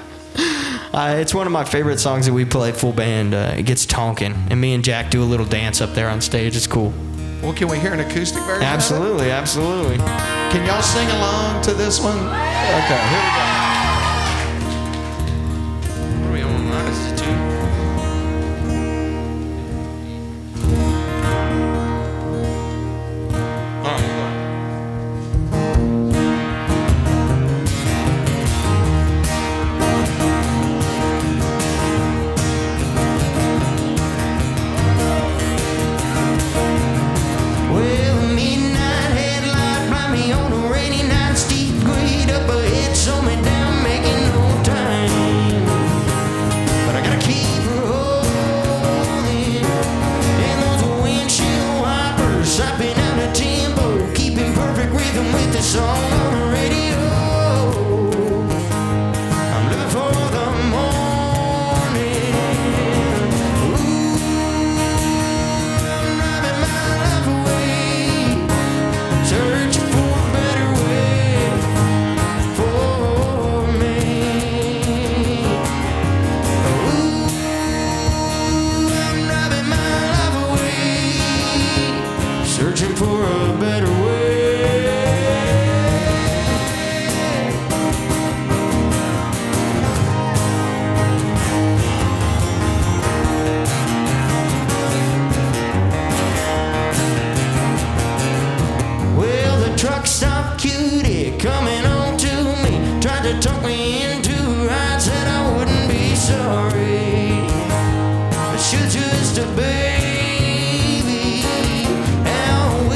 It's one of my favorite songs that we play full band. It gets tonking, and me and Jack do a little dance up there on stage. It's cool. Well, can we hear an acoustic version? Absolutely, absolutely. Can y'all sing along to this one? Okay, here we go. What are we on? This is a two. Should just a baby, and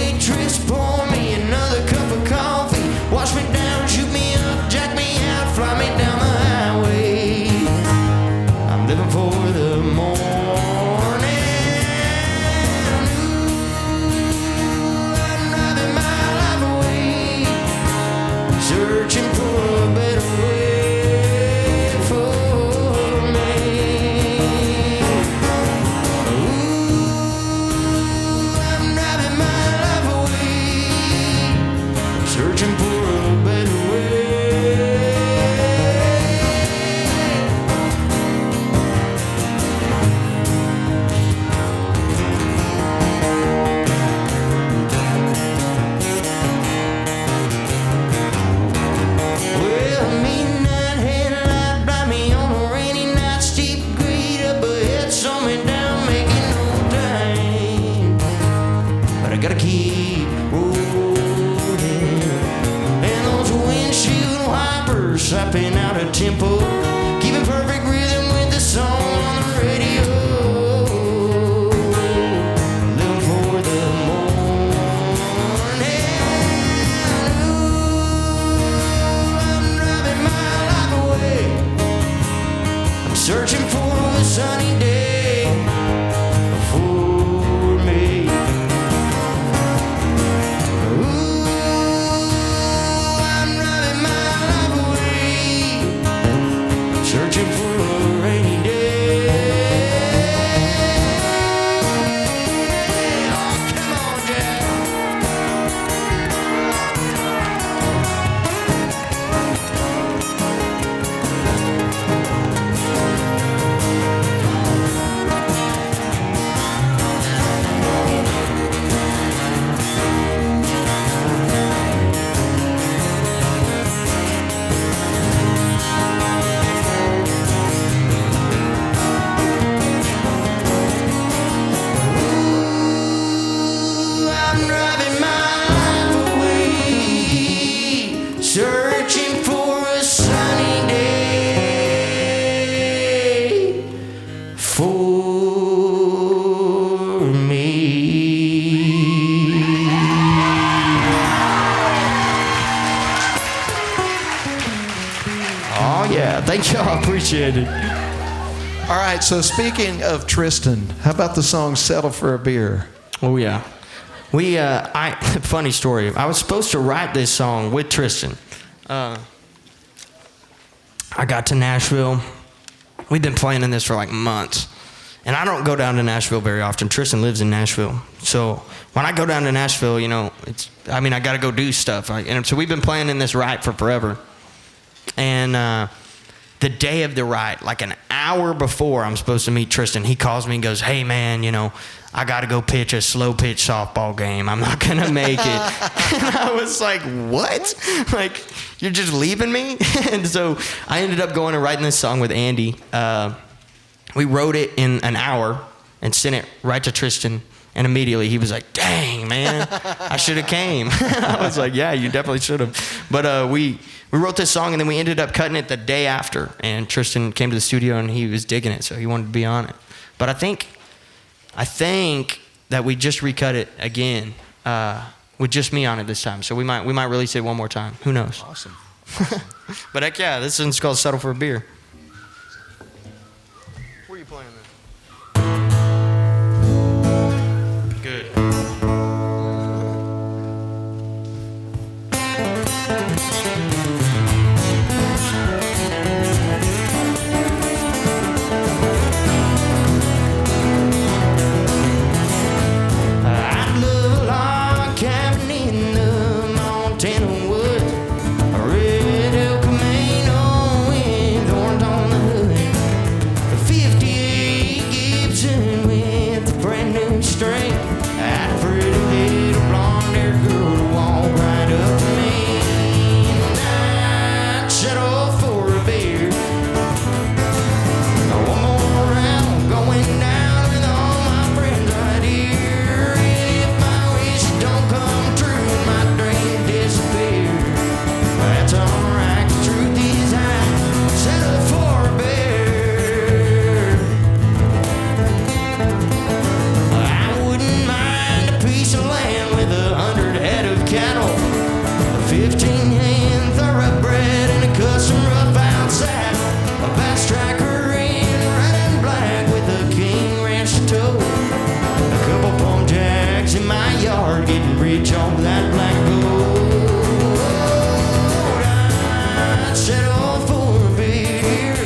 gotta keep rolling. And those windshield wipers slapping out a tempo, keeping perfect rhythm with the song on the radio. Living for the morning. Ooh, I'm driving my life away. I'm searching for a sunny day for me. Ooh, I'm driving my life away, searching for a rainy day. Oh, come on, Jack. I'm driving my life away, searching for a sunny day for me. Oh yeah, thank y'all, appreciate it. All right, so speaking of Tristan, how about the song Settle for a Beer? Oh yeah. Funny story. I was supposed to write this song with Tristan. I got to Nashville. We've been playing in this for like months. And I don't go down to Nashville very often. Tristan lives in Nashville. So when I go down to Nashville, you know, I got to go do stuff. And so we've been playing in this write for forever. And the day of the write, like an hour before I'm supposed to meet Tristan, he calls me and goes, "Hey man, you know, I got to go pitch a slow pitch softball game. I'm not going to make it." And I was like, "What? Like, you're just leaving me?" And so I ended up going and writing this song with Andy. We wrote it in an hour and sent it right to Tristan. And immediately he was like, "Dang, man, I should have came." I was like, "Yeah, you definitely should have." But we wrote this song and then we ended up cutting it the day after. And Tristan came to the studio and he was digging it, so he wanted to be on it. But I think that we just recut it again with just me on it this time. So we might release it one more time. Who knows? Awesome. But heck yeah, this one's called "Settle for a Beer." Where are you playing this? Good. I'd love a log cabin in the Montana woods, a red El Camino with horns on the hood, a 58 Gibson with a brand new string. I'd a pretty little blonde-haired girl to walk right up to me, and I'd settle for a beer. One more round going down with all my friends right here. And if my wish don't come true, my dream disappear. That's alright, 'cause truth is I settle for a beer. I wouldn't mind a piece of land with 100 head of cattle, a 15-hand thoroughbred and a custom rough outside, a bass tracker in red and black with a King Ranch to tow, a couple plum jacks in my yard, getting rich on that black gold. I'd settle for a beer.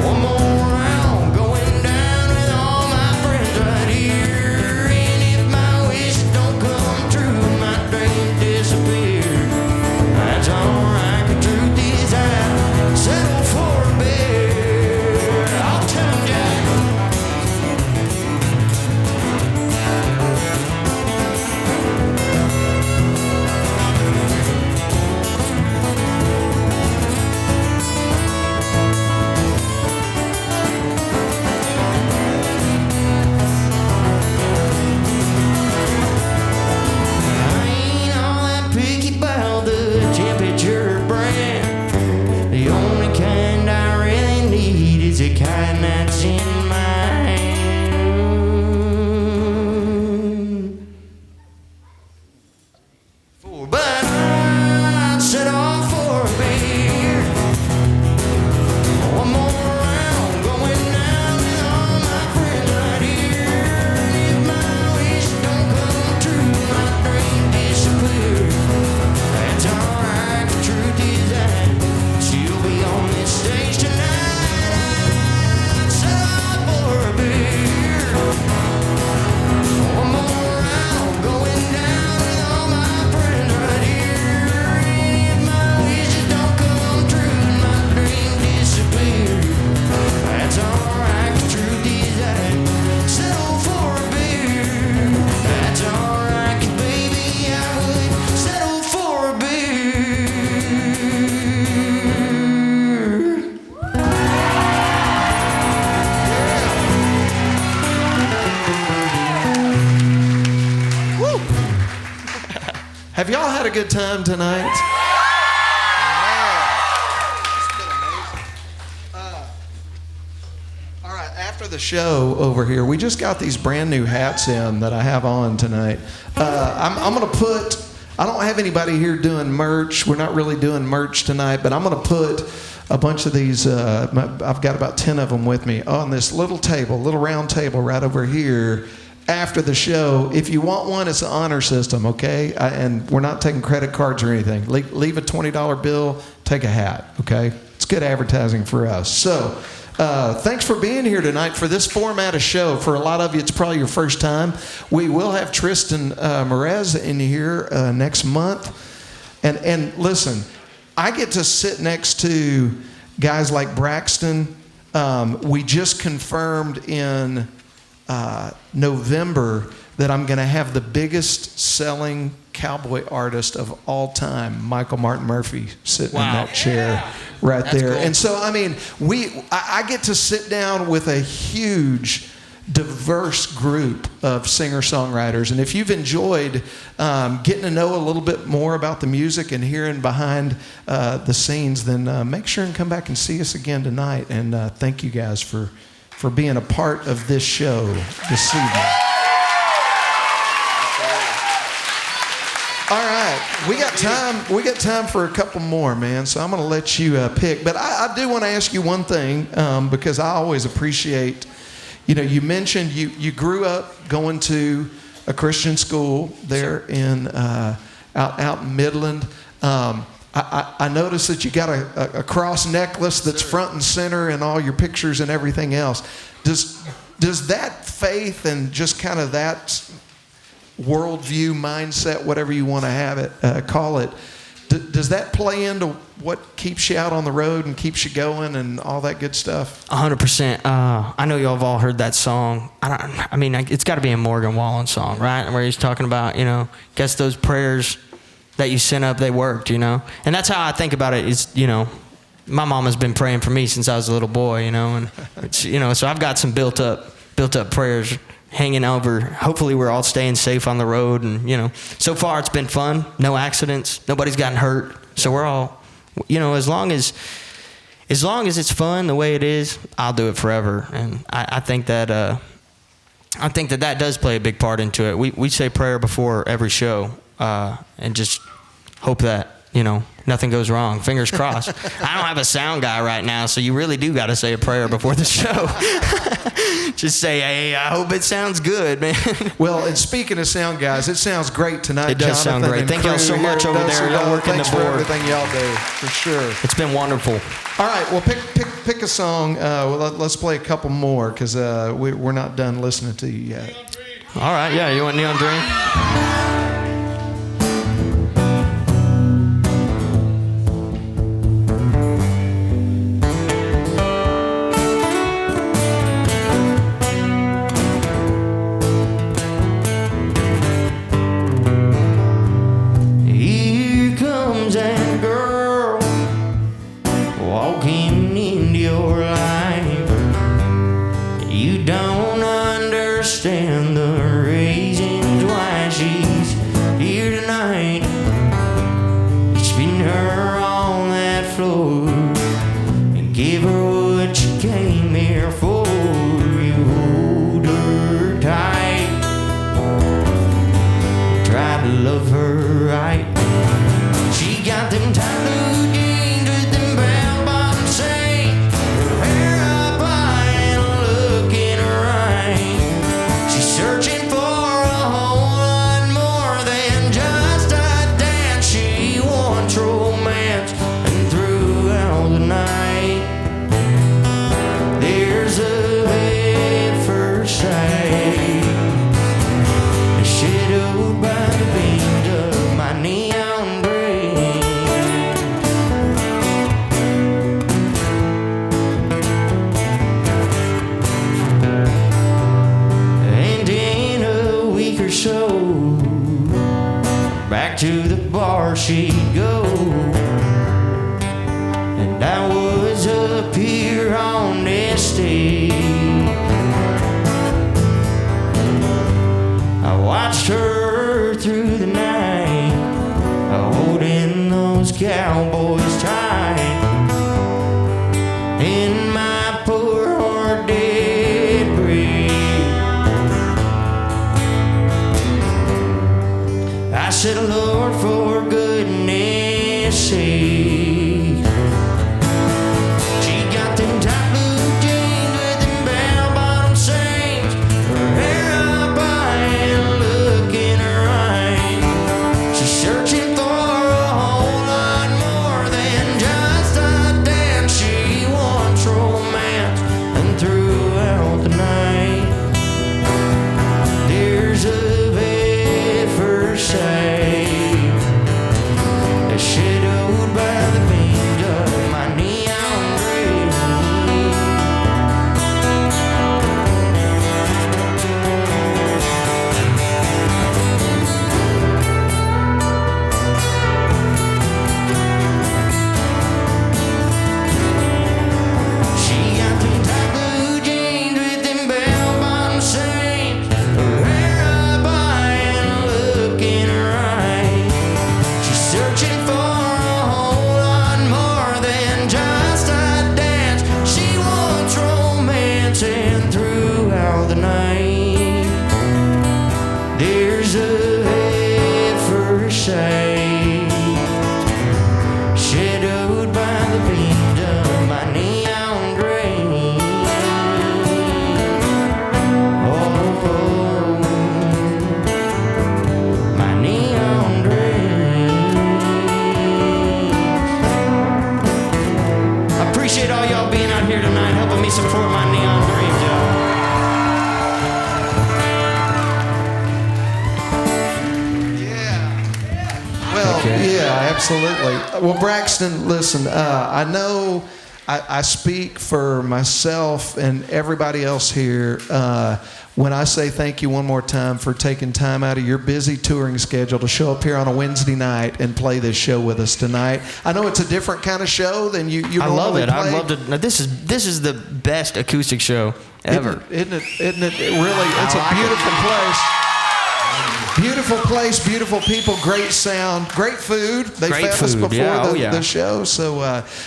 One more round going down with all my friends right here. And if my wish don't come true, my dream disappear. That's alright, 'cause truth is I settle for a beer. I'll tell 'em, Jack. Have y'all had a good time tonight? Man, it's been amazing. All right, after the show over here, we just got these brand new hats in that I have on tonight. I'm going to put, I don't have anybody here doing merch. We're not really doing merch tonight, but I'm going to put a bunch of these, I've got about 10 of them with me, on this little table, little round table right over here after the show. If you want one, it's an honor system, okay? And we're not taking credit cards or anything. Leave a $20 bill, take a hat, okay? It's good advertising for us. So, thanks for being here tonight for this format of show. For a lot of you, it's probably your first time. We will have Tristan Merez in here next month. And listen, I get to sit next to guys like Braxton. We just confirmed in November that I'm going to have the biggest selling cowboy artist of all time, Michael Martin Murphy, sitting in that chair right there. Cool. And so, I mean, I get to sit down with a huge, diverse group of singer-songwriters. And if you've enjoyed getting to know a little bit more about the music and hearing behind the scenes, then make sure and come back and see us again tonight. And thank you guys for being a part of this show this evening. All right, we got time. We got time for a couple more, man. So I'm going to let you pick. But I do want to ask you one thing because I always appreciate. You know, you mentioned you grew up going to a Christian school there in out in Midland. I noticed that you got a cross necklace that's front and center in all your pictures and everything else. Does that faith and just kind of that worldview, mindset, whatever you want to have it, call it, does that play into what keeps you out on the road and keeps you going and all that good stuff? 100%. I know y'all have all heard that song. I mean, it's got to be a Morgan Wallen song, right? Where he's talking about, guess those prayers that you sent up, they worked, And that's how I think about it is, my mom has been praying for me since I was a little boy, and it's, so I've got some built up prayers hanging over. Hopefully we're all staying safe on the road, and so far it's been fun. No accidents, nobody's gotten hurt, so we're all, as long as it's fun the way it is, I'll do it forever. And I think that that does play a big part into it. We say prayer before every show, and just hope that nothing goes wrong. Fingers crossed. I don't have a sound guy right now, so you really do got to say a prayer before the show. Just say, hey, I hope it sounds good, man. Well, and speaking of sound guys, it sounds great tonight. It does sound great. Thank y'all so much over there. Y'all working the board. Thanks for everything y'all do, for sure. It's been wonderful. All right, well, pick a song. Let's play a couple more because we're not done listening to you yet. All right, yeah, you want Neon Dream? She'd go, and I was up here on this stage. I watched her through the night, cowboy's tie, and my poor heart did break. I said, Lord, for goodness sake, she got them tight blue jeans with them bell-bottom seams, her hair up high and look in her eyes. She's searching for a whole lot more than just a dance. She wants romance, and throughout the night, there's a bed for sight, shadowed by the beams of my neon dream. She got them tight blue jeans with them bell-bottom seams, her hair up high and look in her eyes. She's searching for a whole lot more than just a dance. She wants romance, and throughout the night, there's a head for sight, shadowed by the beams of my neon dream. Oh, my neon dream. I appreciate all y'all being out here tonight, helping me support my neon dreams, y'all. Well, yeah, absolutely. Well, Braxton, listen, I know I speak for myself and everybody else here when I say thank you one more time for taking time out of your busy touring schedule to show up here on a Wednesday night and play this show with us tonight. I know it's a different kind of show than you I love normally it. play. I love it. Now, this is the best acoustic show ever. Isn't it? It really, it's a beautiful place. Beautiful place, beautiful people, great sound, great food. They Great fed us food, before yeah, the show. So,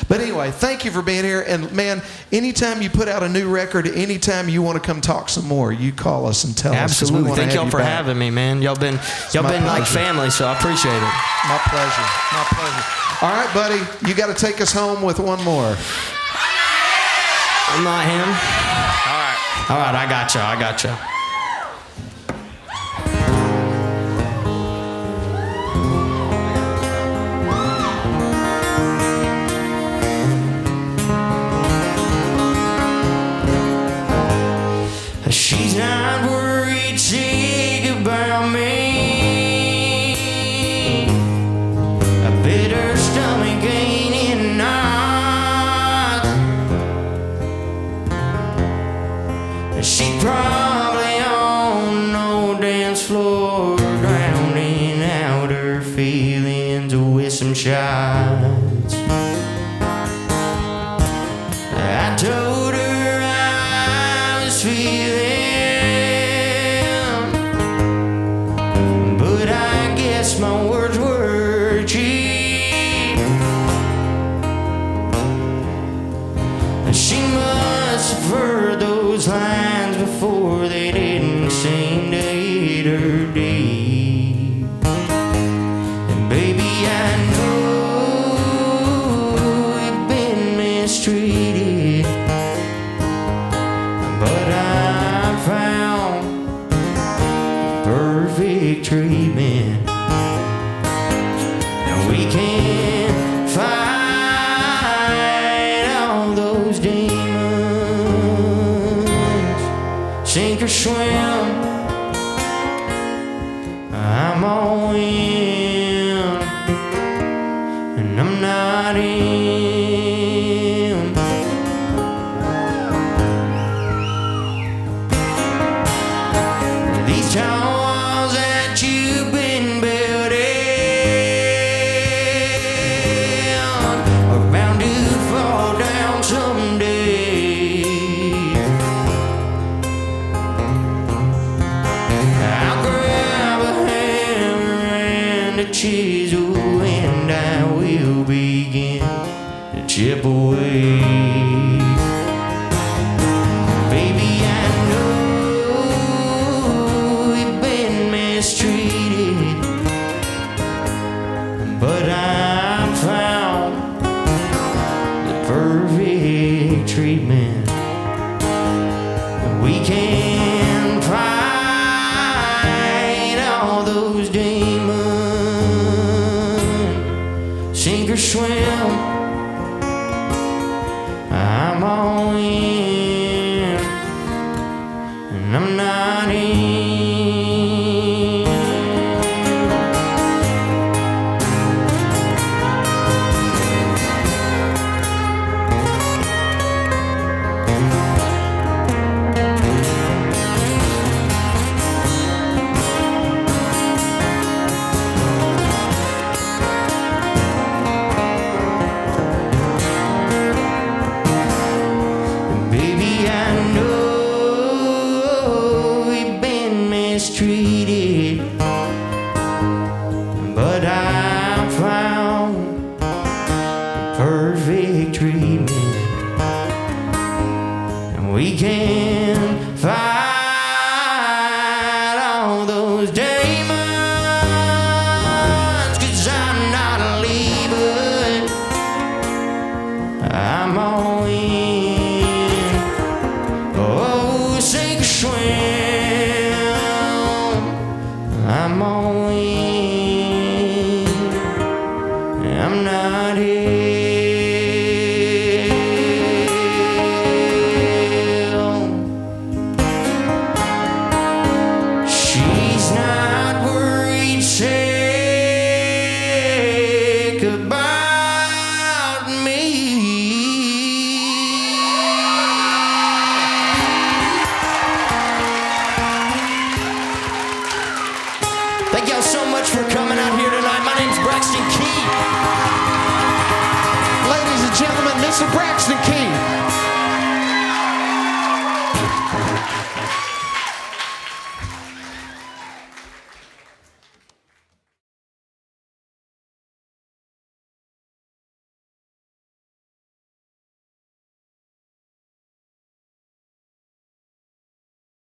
but anyway, thank you for being here. And man, anytime you put out a new record, anytime you want to come talk some more, you call us and tell us. 'Cause we Absolutely. wanna Thank have y'all you for back. having me, man. Y'all been like pleasure. family, so I appreciate it. My pleasure. My pleasure. All right, buddy, you got to take us home with one more. I'm not him. All right, I got you. She's not worried sick about me. I bet her stomach ain't in knots. She probably on no dance floor, drowning out her feelings with some shots. I told her I was feeling, but I guess my words were cheap. She must have heard those lines before. They didn't seem to hit her deep. And baby, I know you've been mistreated, but I found perfect treatment. And we can fight all those demons, sink or swim. I'm all in, and I'm not in. These tall walls that you've been building are bound to fall down someday. I'll grab a hammer and a chisel, and I will chip away. Baby, I know you've been mistreated, but I found the perfect treatment. We can fight all those demons, sink or swim. I'm all in, and I'm not in. Baby, I know we've been mistreated, but I found the perfect treatment, and we can fight all those demons, 'cause I'm not leaving. I'm all in. Oh, sink or swim. I'm all in. I'm not here. She's not worried sick about me. Thank y'all so much for coming out here tonight. My name's Braxton Key. Ladies and gentlemen, Mr. Braxton.